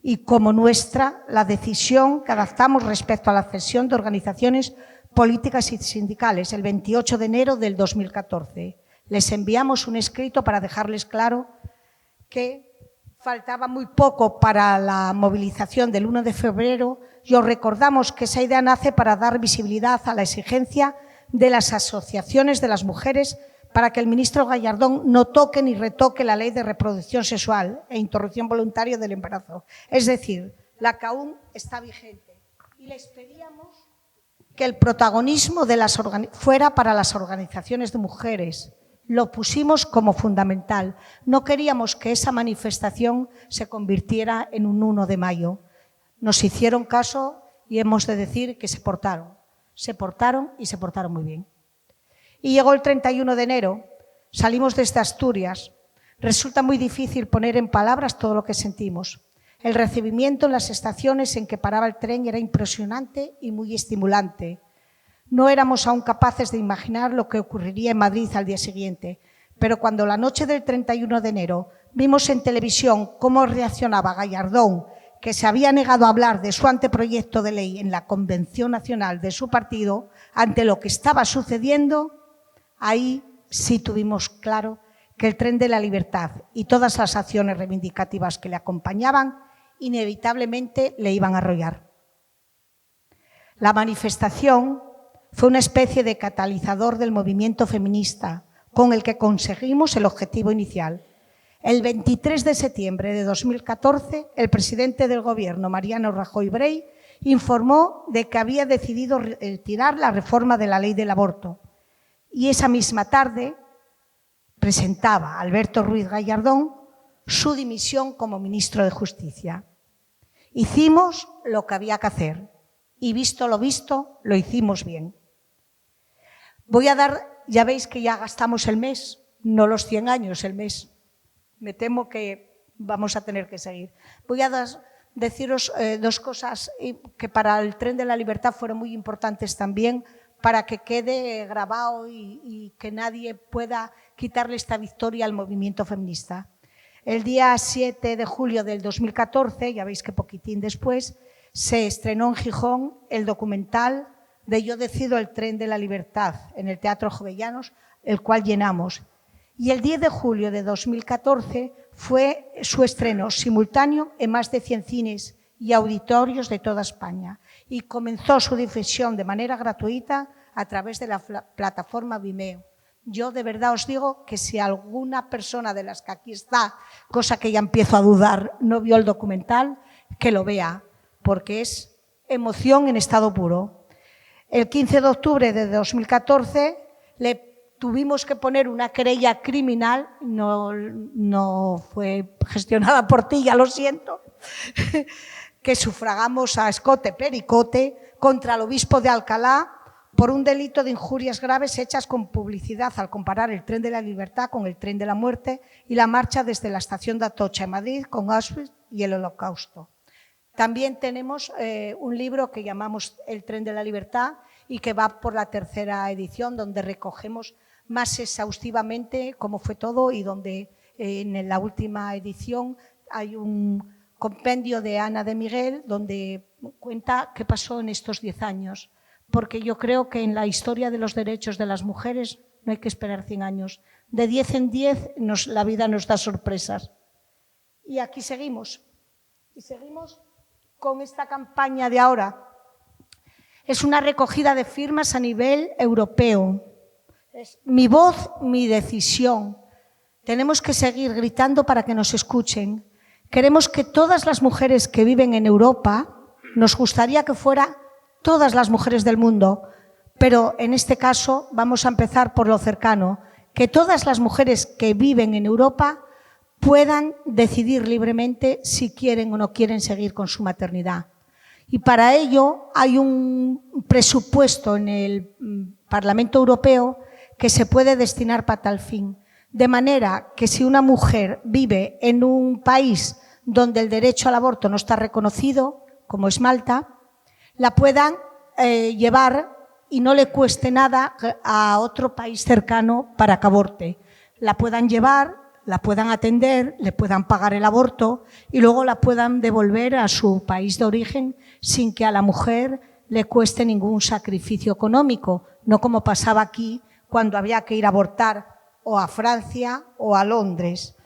Y como nuestra, la decisión que adaptamos respecto a la cesión de organizaciones políticas y sindicales el 28 de enero del 2014. Les enviamos un escrito para dejarles claro que faltaba muy poco para la movilización del 1 de febrero y os recordamos que esa idea nace para dar visibilidad a la exigencia de las asociaciones de las mujeres para que el ministro Gallardón no toque ni retoque la ley de reproducción sexual e interrupción voluntaria del embarazo. Es decir, la que aún está vigente. Y les pedíamos que el protagonismo fuera para las organizaciones de mujeres. Lo pusimos como fundamental. No queríamos que esa manifestación se convirtiera en un 1 de mayo. Nos hicieron caso y hemos de decir que se portaron y se portaron muy bien. Y llegó el 31 de enero, salimos desde Asturias. Resulta muy difícil poner en palabras todo lo que sentimos. El recibimiento en las estaciones en que paraba el tren era impresionante y muy estimulante. No éramos aún capaces de imaginar lo que ocurriría en Madrid al día siguiente, pero cuando la noche del 31 de enero vimos en televisión cómo reaccionaba Gallardón, que se había negado a hablar de su anteproyecto de ley en la Convención Nacional de su partido, ante lo que estaba sucediendo, ahí sí tuvimos claro que el Tren de la Libertad y todas las acciones reivindicativas que le acompañaban inevitablemente le iban a arrollar. La manifestación fue una especie de catalizador del movimiento feminista con el que conseguimos el objetivo inicial. El 23 de septiembre de 2014, el presidente del Gobierno, Mariano Rajoy Brey, informó de que había decidido retirar la reforma de la ley del aborto. Y esa misma tarde presentaba Alberto Ruiz Gallardón su dimisión como ministro de Justicia. Hicimos lo que había que hacer y visto lo visto, lo hicimos bien. Voy a dar, ya veis que ya gastamos el mes, no los 100 años, el mes. Me temo que vamos a tener que seguir. Voy a deciros dos cosas que para el Tren de la Libertad fueron muy importantes también, para que quede grabado y que nadie pueda quitarle esta victoria al movimiento feminista. El día 7 de julio del 2014, ya veis que poquitín después, se estrenó en Gijón el documental de Yo decido el Tren de la Libertad en el Teatro Jovellanos, el cual llenamos. Y el 10 de julio de 2014 fue su estreno simultáneo en más de 100 cines y auditorios de toda España. Y comenzó su difusión de manera gratuita a través de la plataforma Vimeo. Yo de verdad os digo que si alguna persona de las que aquí está, cosa que ya empiezo a dudar, no vio el documental, que lo vea, porque es emoción en estado puro. El 15 de octubre de 2014 le tuvimos que poner una querella criminal, no fue gestionada por ti, ya lo siento, que sufragamos a escote pericote contra el obispo de Alcalá por un delito de injurias graves hechas con publicidad al comparar el Tren de la Libertad con el Tren de la Muerte y la marcha desde la estación de Atocha en Madrid con Auschwitz y el Holocausto. También tenemos un libro que llamamos El Tren de la Libertad y que va por la 3ª edición, donde recogemos más exhaustivamente cómo fue todo y donde en la última edición hay un compendio de Ana de Miguel donde cuenta qué pasó en estos 10 años, porque yo creo que en la historia de los derechos de las mujeres no hay que esperar 100 años. De 10 en 10 la vida nos da sorpresas. Y aquí seguimos. Y seguimos con esta campaña de ahora. Es una recogida de firmas a nivel europeo. Es mi voz, mi decisión. Tenemos que seguir gritando para que nos escuchen. Queremos que todas las mujeres que viven en Europa, nos gustaría que fuera todas las mujeres del mundo, pero en este caso vamos a empezar por lo cercano, que todas las mujeres que viven en Europa puedan decidir libremente si quieren o no quieren seguir con su maternidad. Y para ello hay un presupuesto en el Parlamento Europeo que se puede destinar para tal fin. De manera que si una mujer vive en un país donde el derecho al aborto no está reconocido, como es Malta, la puedan llevar y no le cueste nada a otro país cercano para que aborte. La puedan llevar, la puedan atender, le puedan pagar el aborto y luego la puedan devolver a su país de origen sin que a la mujer le cueste ningún sacrificio económico, no como pasaba aquí cuando había que ir a abortar o a Francia o a Londres.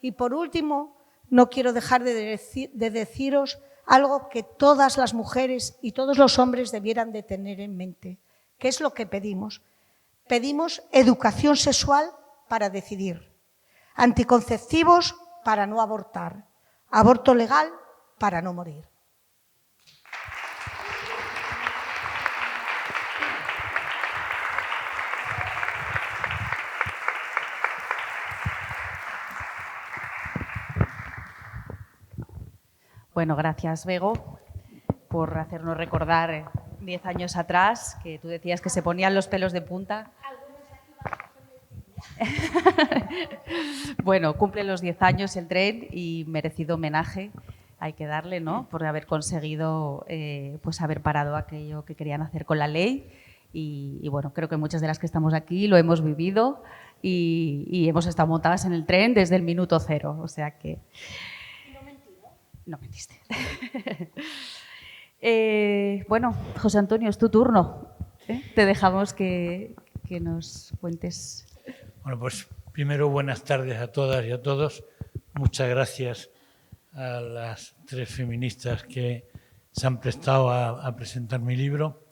Y por último, no quiero dejar de deciros algo que todas las mujeres y todos los hombres debieran de tener en mente. ¿Qué es lo que pedimos? Pedimos educación sexual para decidir, anticonceptivos para no abortar, aborto legal para no morir. Bueno, gracias, Bego, por hacernos recordar 10 años atrás, que tú decías que se ponían los pelos de punta. Bueno, cumple los 10 años el tren y merecido homenaje hay que darle, ¿no?, por haber conseguido pues haber parado aquello que querían hacer con la ley. Y bueno, creo que muchas de las que estamos aquí lo hemos vivido y hemos estado montadas en el tren desde el minuto cero. O sea que... No mentiste. Bueno, José Antonio, es tu turno. Te dejamos que nos cuentes. Bueno, pues primero buenas tardes a todas y a todos. Muchas gracias a las 3 feministas que se han prestado a presentar mi libro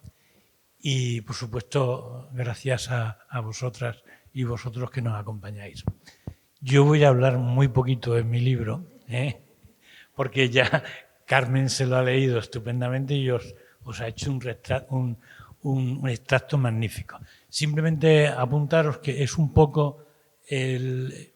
y, por supuesto, gracias a vosotras y vosotros que nos acompañáis. Yo voy a hablar muy poquito de mi libro, porque ya Carmen se lo ha leído estupendamente y os ha hecho un extracto magnífico. Simplemente apuntaros que es un poco el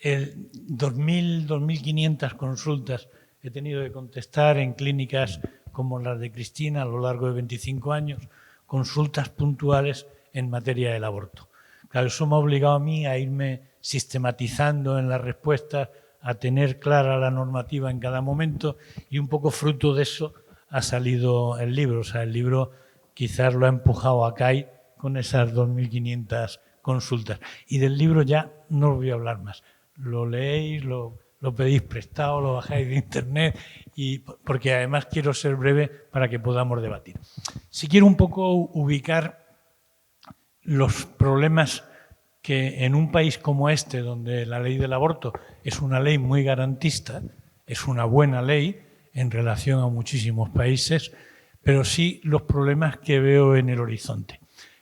2.500 consultas que he tenido que contestar en clínicas como las de Cristina a lo largo de 25 años, consultas puntuales en materia del aborto. Claro, eso me ha obligado a mí a irme sistematizando en las respuestas, a tener clara la normativa en cada momento y un poco fruto de eso ha salido el libro. O sea, el libro quizás lo ha empujado a CAI con esas 2.500 consultas. Y del libro ya no os voy a hablar más. Lo leéis, lo pedís prestado, lo bajáis de internet, y porque además quiero ser breve para que podamos debatir. Si quiero un poco ubicar los problemas que en un país como este, donde la ley del aborto es una ley muy garantista, es una buena ley en relación a muchísimos países, pero sí los problemas que veo en el horizonte.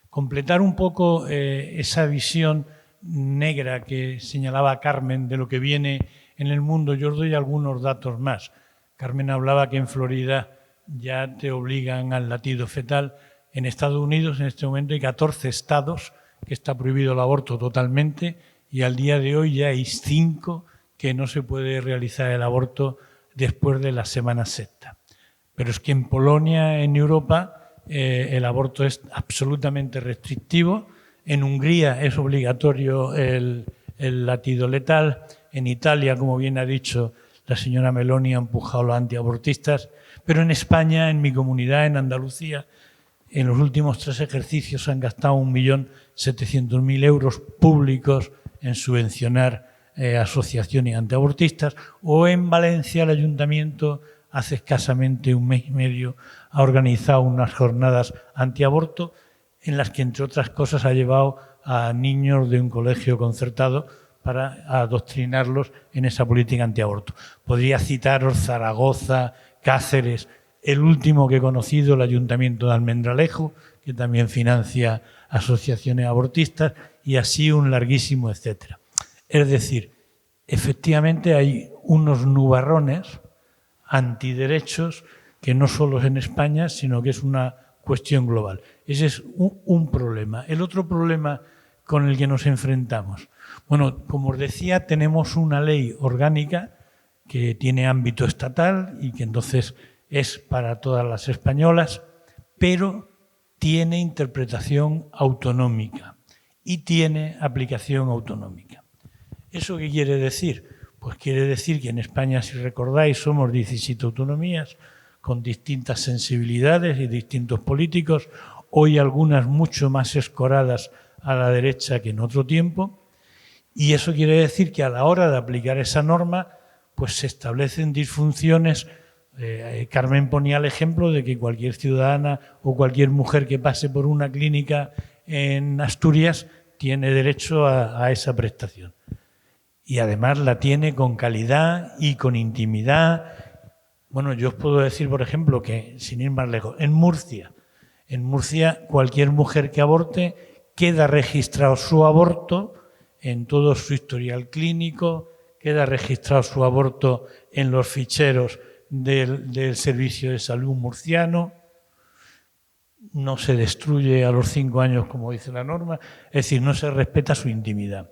Completar un poco esa visión negra que señalaba Carmen de lo que viene en el mundo, yo os doy algunos datos más. Carmen hablaba que en Florida ya te obligan al latido fetal. En Estados Unidos en este momento hay 14 estados que está prohibido el aborto totalmente y al día de hoy ya hay 5 que no se puede realizar el aborto después de la semana sexta. Pero es que en Polonia, en Europa, el aborto es absolutamente restrictivo. En Hungría es obligatorio el latido letal. En Italia, como bien ha dicho la señora Meloni, ha empujado a los antiabortistas. Pero en España, en mi comunidad, en Andalucía, en los últimos 3 ejercicios se han gastado 1.700.000 euros públicos en subvencionar asociaciones antiabortistas. O en Valencia, el ayuntamiento hace escasamente un mes y medio ha organizado unas jornadas antiaborto en las que, entre otras cosas, ha llevado a niños de un colegio concertado para adoctrinarlos en esa política antiaborto. Podría citaros Zaragoza, Cáceres, el último que he conocido, el Ayuntamiento de Almendralejo, que también financia asociaciones abortistas, y así un larguísimo etcétera. Es decir, efectivamente hay unos nubarrones antiderechos que no solo es en España, sino que es una cuestión global. Ese es un problema. El otro problema con el que nos enfrentamos. Bueno, como os decía, tenemos una ley orgánica que tiene ámbito estatal y que entonces es para todas las españolas, pero tiene interpretación autonómica y tiene aplicación autonómica. ¿Eso qué quiere decir? Pues quiere decir que en España, si recordáis, somos 17 autonomías con distintas sensibilidades y distintos políticos, hoy algunas mucho más escoradas a la derecha que en otro tiempo, y eso quiere decir que a la hora de aplicar esa norma, pues se establecen disfunciones. Carmen ponía el ejemplo de que cualquier ciudadana o cualquier mujer que pase por una clínica en Asturias tiene derecho a esa prestación. Y además la tiene con calidad y con intimidad. Bueno, yo os puedo decir, por ejemplo, que, sin ir más lejos, en Murcia cualquier mujer que aborte queda registrado su aborto en todo su historial clínico, queda registrado su aborto en los ficheros del Servicio de Salud murciano, no se destruye a los 5 años como dice la norma, es decir, no se respeta su intimidad.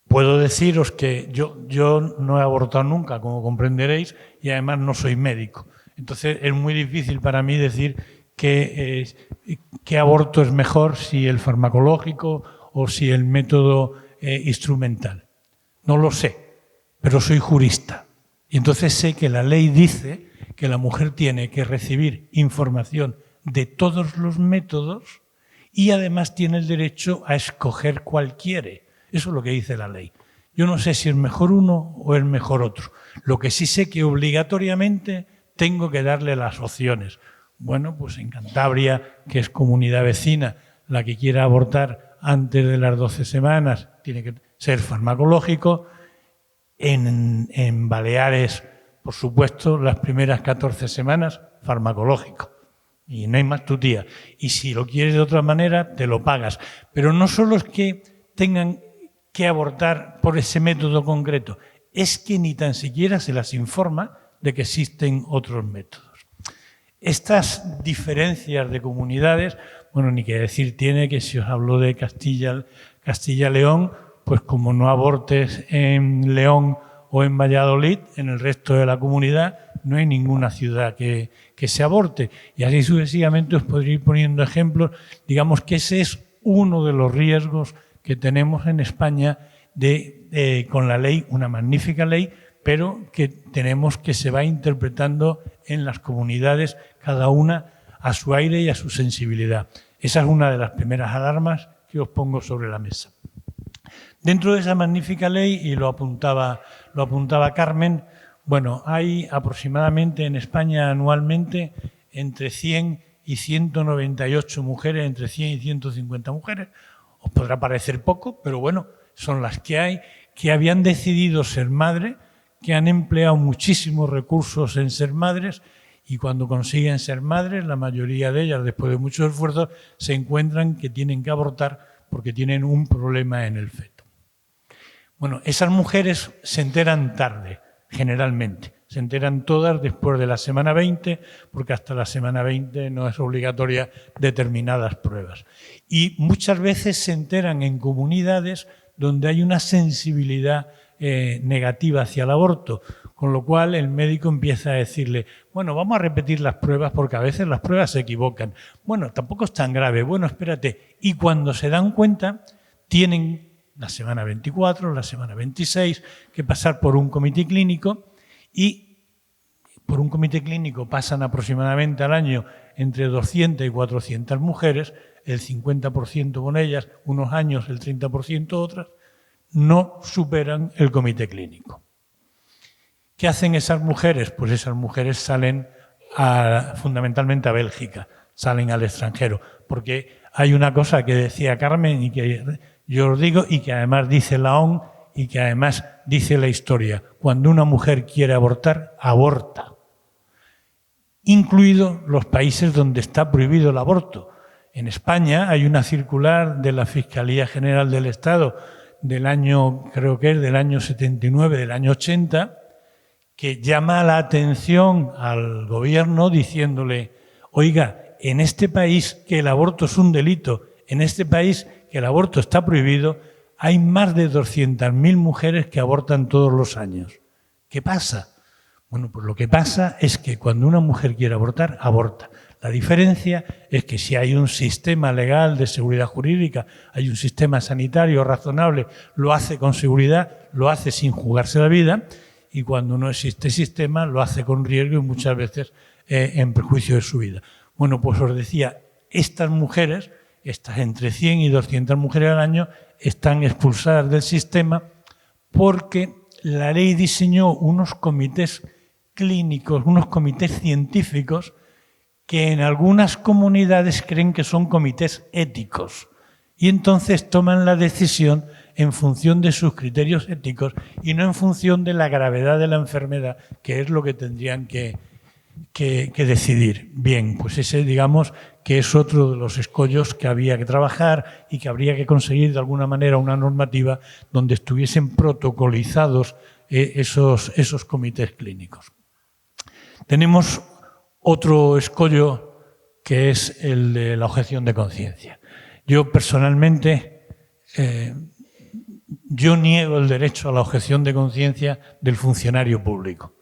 Puedo deciros que yo no he abortado nunca, como comprenderéis, y además no soy médico. Entonces es muy difícil para mí decir qué aborto es mejor, si el farmacológico o si el método instrumental. No lo sé, pero soy jurista. Y entonces sé que la ley dice que la mujer tiene que recibir información de todos los métodos y además tiene el derecho a escoger cuál quiere. Eso es lo que dice la ley. Yo no sé si es mejor uno o es mejor otro. Lo que sí sé que obligatoriamente tengo que darle las opciones. Bueno, pues en Cantabria, que es comunidad vecina, la que quiera abortar antes de las 12 semanas tiene que ser farmacológico. En Baleares, por supuesto, las primeras 14 semanas, farmacológico. Y no hay más tutía. Y si lo quieres de otra manera, te lo pagas. Pero no solo es que tengan que abortar por ese método concreto, es que ni tan siquiera se las informa de que existen otros métodos. Estas diferencias de comunidades, bueno, ni que decir tiene que si os hablo de Castilla-León, pues como no abortes en León o en Valladolid, en el resto de la comunidad no hay ninguna ciudad que se aborte. Y así sucesivamente os podría ir poniendo ejemplos. Digamos que ese es uno de los riesgos que tenemos en España con la ley, una magnífica ley, pero que tenemos que se va interpretando en las comunidades, cada una a su aire y a su sensibilidad. Esa es una de las primeras alarmas que os pongo sobre la mesa. Dentro de esa magnífica ley, y lo apuntaba Carmen, bueno, hay aproximadamente en España anualmente entre 100 y 198 mujeres, entre 100 y 150 mujeres. Os podrá parecer poco, pero bueno, son las que hay, que habían decidido ser madres, que han empleado muchísimos recursos en ser madres y cuando consiguen ser madres, la mayoría de ellas, después de muchos esfuerzos, se encuentran que tienen que abortar porque tienen un problema en el feto. Bueno, esas mujeres se enteran tarde, generalmente. Se enteran todas después de la semana 20, porque hasta la semana 20 no es obligatoria determinadas pruebas. Y muchas veces se enteran en comunidades donde hay una sensibilidad negativa hacia el aborto, con lo cual el médico empieza a decirle, bueno, vamos a repetir las pruebas porque a veces las pruebas se equivocan. Bueno, tampoco es tan grave, bueno, espérate. Y cuando se dan cuenta, tienen la semana 24, la semana 26, que pasar por un comité clínico y por un comité clínico pasan aproximadamente al año entre 200 y 400 mujeres, el 50% con ellas, unos años el 30% otras, no superan el comité clínico. ¿Qué hacen esas mujeres? Pues esas mujeres salen fundamentalmente a Bélgica, salen al extranjero, porque hay una cosa que decía Carmen y que yo os digo y que además dice la OMS y que además dice la historia. Cuando una mujer quiere abortar, aborta. Incluido los países donde está prohibido el aborto. En España hay una circular de la Fiscalía General del Estado del año, creo que es del año 79, del año 80, que llama la atención al gobierno diciéndole, oiga, en este país que el aborto es un delito, en este país que el aborto está prohibido, hay más de 200.000 mujeres que abortan todos los años. ¿Qué pasa? Bueno, pues lo que pasa es que cuando una mujer quiere abortar, aborta. La diferencia es que si hay un sistema legal de seguridad jurídica, hay un sistema sanitario razonable, lo hace con seguridad, lo hace sin jugarse la vida, y cuando no existe sistema, lo hace con riesgo y muchas veces en perjuicio de su vida. Bueno, pues os decía, estas mujeres, estas entre 100 y 200 mujeres al año, están expulsadas del sistema porque la ley diseñó unos comités clínicos, unos comités científicos que en algunas comunidades creen que son comités éticos y entonces toman la decisión en función de sus criterios éticos y no en función de la gravedad de la enfermedad, que es lo que tendrían que decidir. Bien, pues ese digamos que es otro de los escollos que había que trabajar y que habría que conseguir de alguna manera una normativa donde estuviesen protocolizados esos comités clínicos. Tenemos otro escollo que es el de la objeción de conciencia. Yo personalmente, yo niego el derecho a la objeción de conciencia del funcionario público.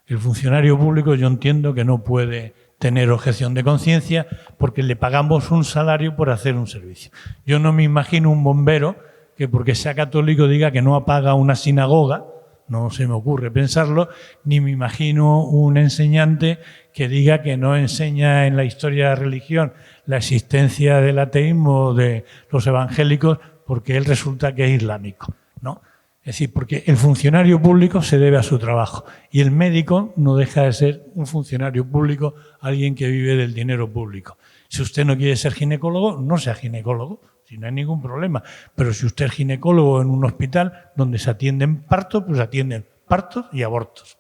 El funcionario público yo entiendo que no puede tener objeción de conciencia porque le pagamos un salario por hacer un servicio. Yo no me imagino un bombero que porque sea católico diga que no apaga una sinagoga, no se me ocurre pensarlo, ni me imagino un enseñante que diga que no enseña en la historia de la religión la existencia del ateísmo de los evangélicos porque él resulta que es islámico, ¿no? Es decir, porque el funcionario público se debe a su trabajo y el médico no deja de ser un funcionario público, alguien que vive del dinero público. Si usted no quiere ser ginecólogo, no sea ginecólogo, si no hay ningún problema. Pero si usted es ginecólogo en un hospital donde se atienden partos, pues atienden partos y abortos.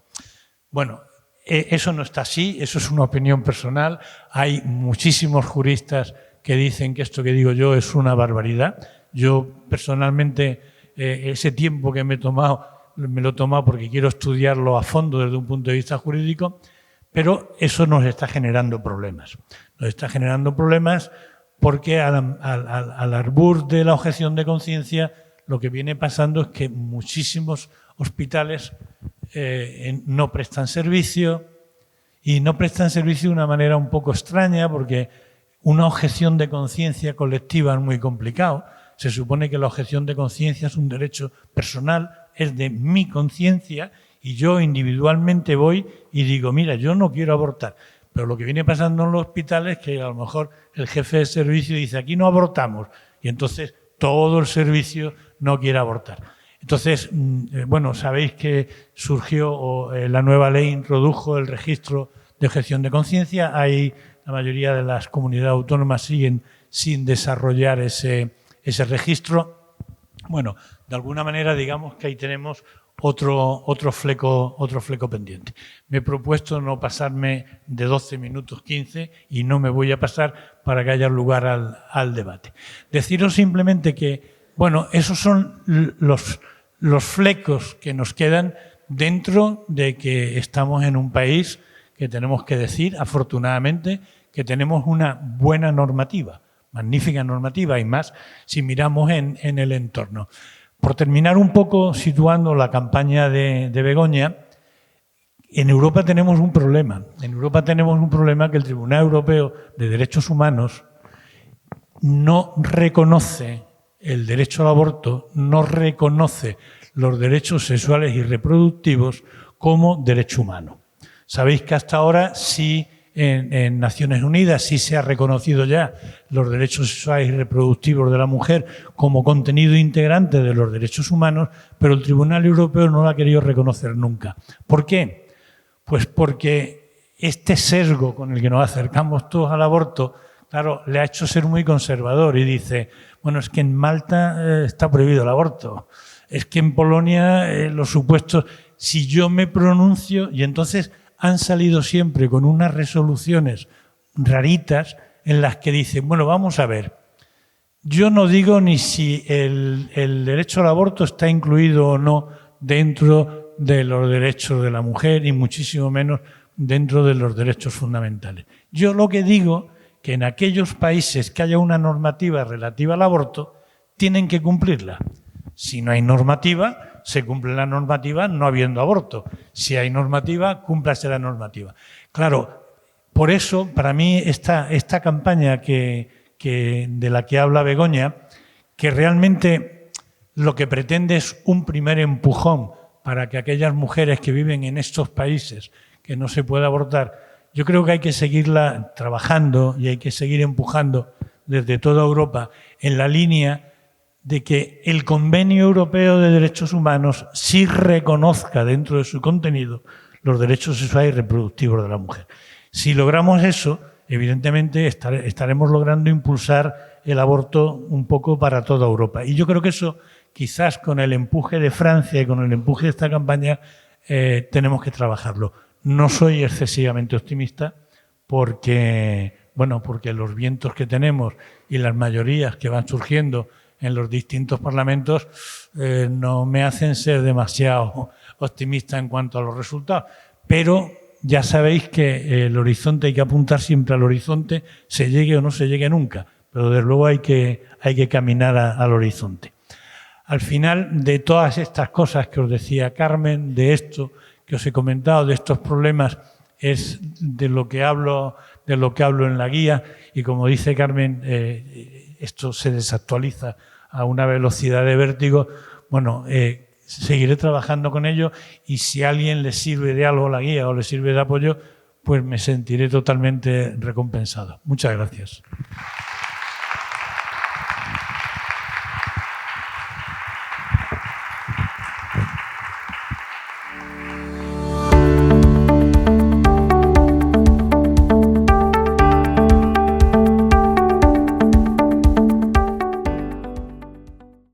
Bueno, eso no está así, eso es una opinión personal. Hay muchísimos juristas que dicen que esto que digo yo es una barbaridad. Yo personalmente ese tiempo que me he tomado, me lo he tomado porque quiero estudiarlo a fondo desde un punto de vista jurídico, pero eso nos está generando problemas. Nos está generando problemas porque al arbur de la objeción de conciencia lo que viene pasando es que muchísimos hospitales no prestan servicio y no prestan servicio de una manera un poco extraña porque una objeción de conciencia colectiva es muy complicado. Se supone que la objeción de conciencia es un derecho personal, es de mi conciencia y yo individualmente voy y digo, mira, yo no quiero abortar. Pero lo que viene pasando en los hospitales es que a lo mejor el jefe de servicio dice, aquí no abortamos y entonces todo el servicio no quiere abortar. Entonces, bueno, sabéis que surgió o la nueva ley introdujo el registro de objeción de conciencia. La mayoría de las comunidades autónomas siguen sin desarrollar ese registro. Bueno, de alguna manera digamos que ahí tenemos otro fleco pendiente. Me he propuesto no pasarme de 12 minutos 15 y no me voy a pasar para que haya lugar al debate. Deciros simplemente que, bueno, esos son los flecos que nos quedan dentro de que estamos en un país que tenemos que decir, afortunadamente, que tenemos una buena normativa, magnífica normativa y más si miramos en el entorno. Por terminar un poco situando la campaña de Begoña, en Europa tenemos un problema. En Europa tenemos un problema que el Tribunal Europeo de Derechos Humanos no reconoce el derecho al aborto, no reconoce los derechos sexuales y reproductivos como derecho humano. Sabéis que hasta ahora sí en Naciones Unidas sí se ha reconocido ya los derechos sexuales y reproductivos de la mujer como contenido integrante de los derechos humanos, pero el Tribunal Europeo no lo ha querido reconocer nunca. ¿Por qué? Pues porque este sesgo con el que nos acercamos todos al aborto, claro, le ha hecho ser muy conservador y dice, bueno, es que en Malta está prohibido el aborto, es que en Polonia los supuestos, si yo me pronuncio, y entonces han salido siempre con unas resoluciones raritas en las que dicen, bueno, vamos a ver, yo no digo ni si el derecho al aborto está incluido o no dentro de los derechos de la mujer y muchísimo menos dentro de los derechos fundamentales. Yo lo que digo que en aquellos países que haya una normativa relativa al aborto, tienen que cumplirla. Si no hay normativa, se cumple la normativa no habiendo aborto. Si hay normativa, cúmplase la normativa. Claro, por eso, para mí, esta campaña de la que habla Begoña, que realmente lo que pretende es un primer empujón para que aquellas mujeres que viven en estos países que no se puede abortar, yo creo que hay que seguirla trabajando y hay que seguir empujando desde toda Europa en la línea de que el Convenio Europeo de Derechos Humanos sí reconozca dentro de su contenido los derechos sexuales y reproductivos de la mujer. Si logramos eso, evidentemente estaremos logrando impulsar el aborto un poco para toda Europa. Y yo creo que eso, quizás con el empuje de Francia y con el empuje de esta campaña, tenemos que trabajarlo. No soy excesivamente optimista porque los vientos que tenemos y las mayorías que van surgiendo en los distintos parlamentos no me hacen ser demasiado optimista en cuanto a los resultados. Pero ya sabéis que el horizonte hay que apuntar siempre al horizonte, se llegue o no se llegue nunca, pero desde luego hay que caminar al horizonte. Al final de todas estas cosas que os decía Carmen, de esto que os he comentado, de estos problemas, es de lo que hablo en la guía y como dice Carmen, esto se desactualiza a una velocidad de vértigo. Bueno, seguiré trabajando con ello y si a alguien le sirve de algo la guía o le sirve de apoyo, pues me sentiré totalmente recompensado. Muchas gracias.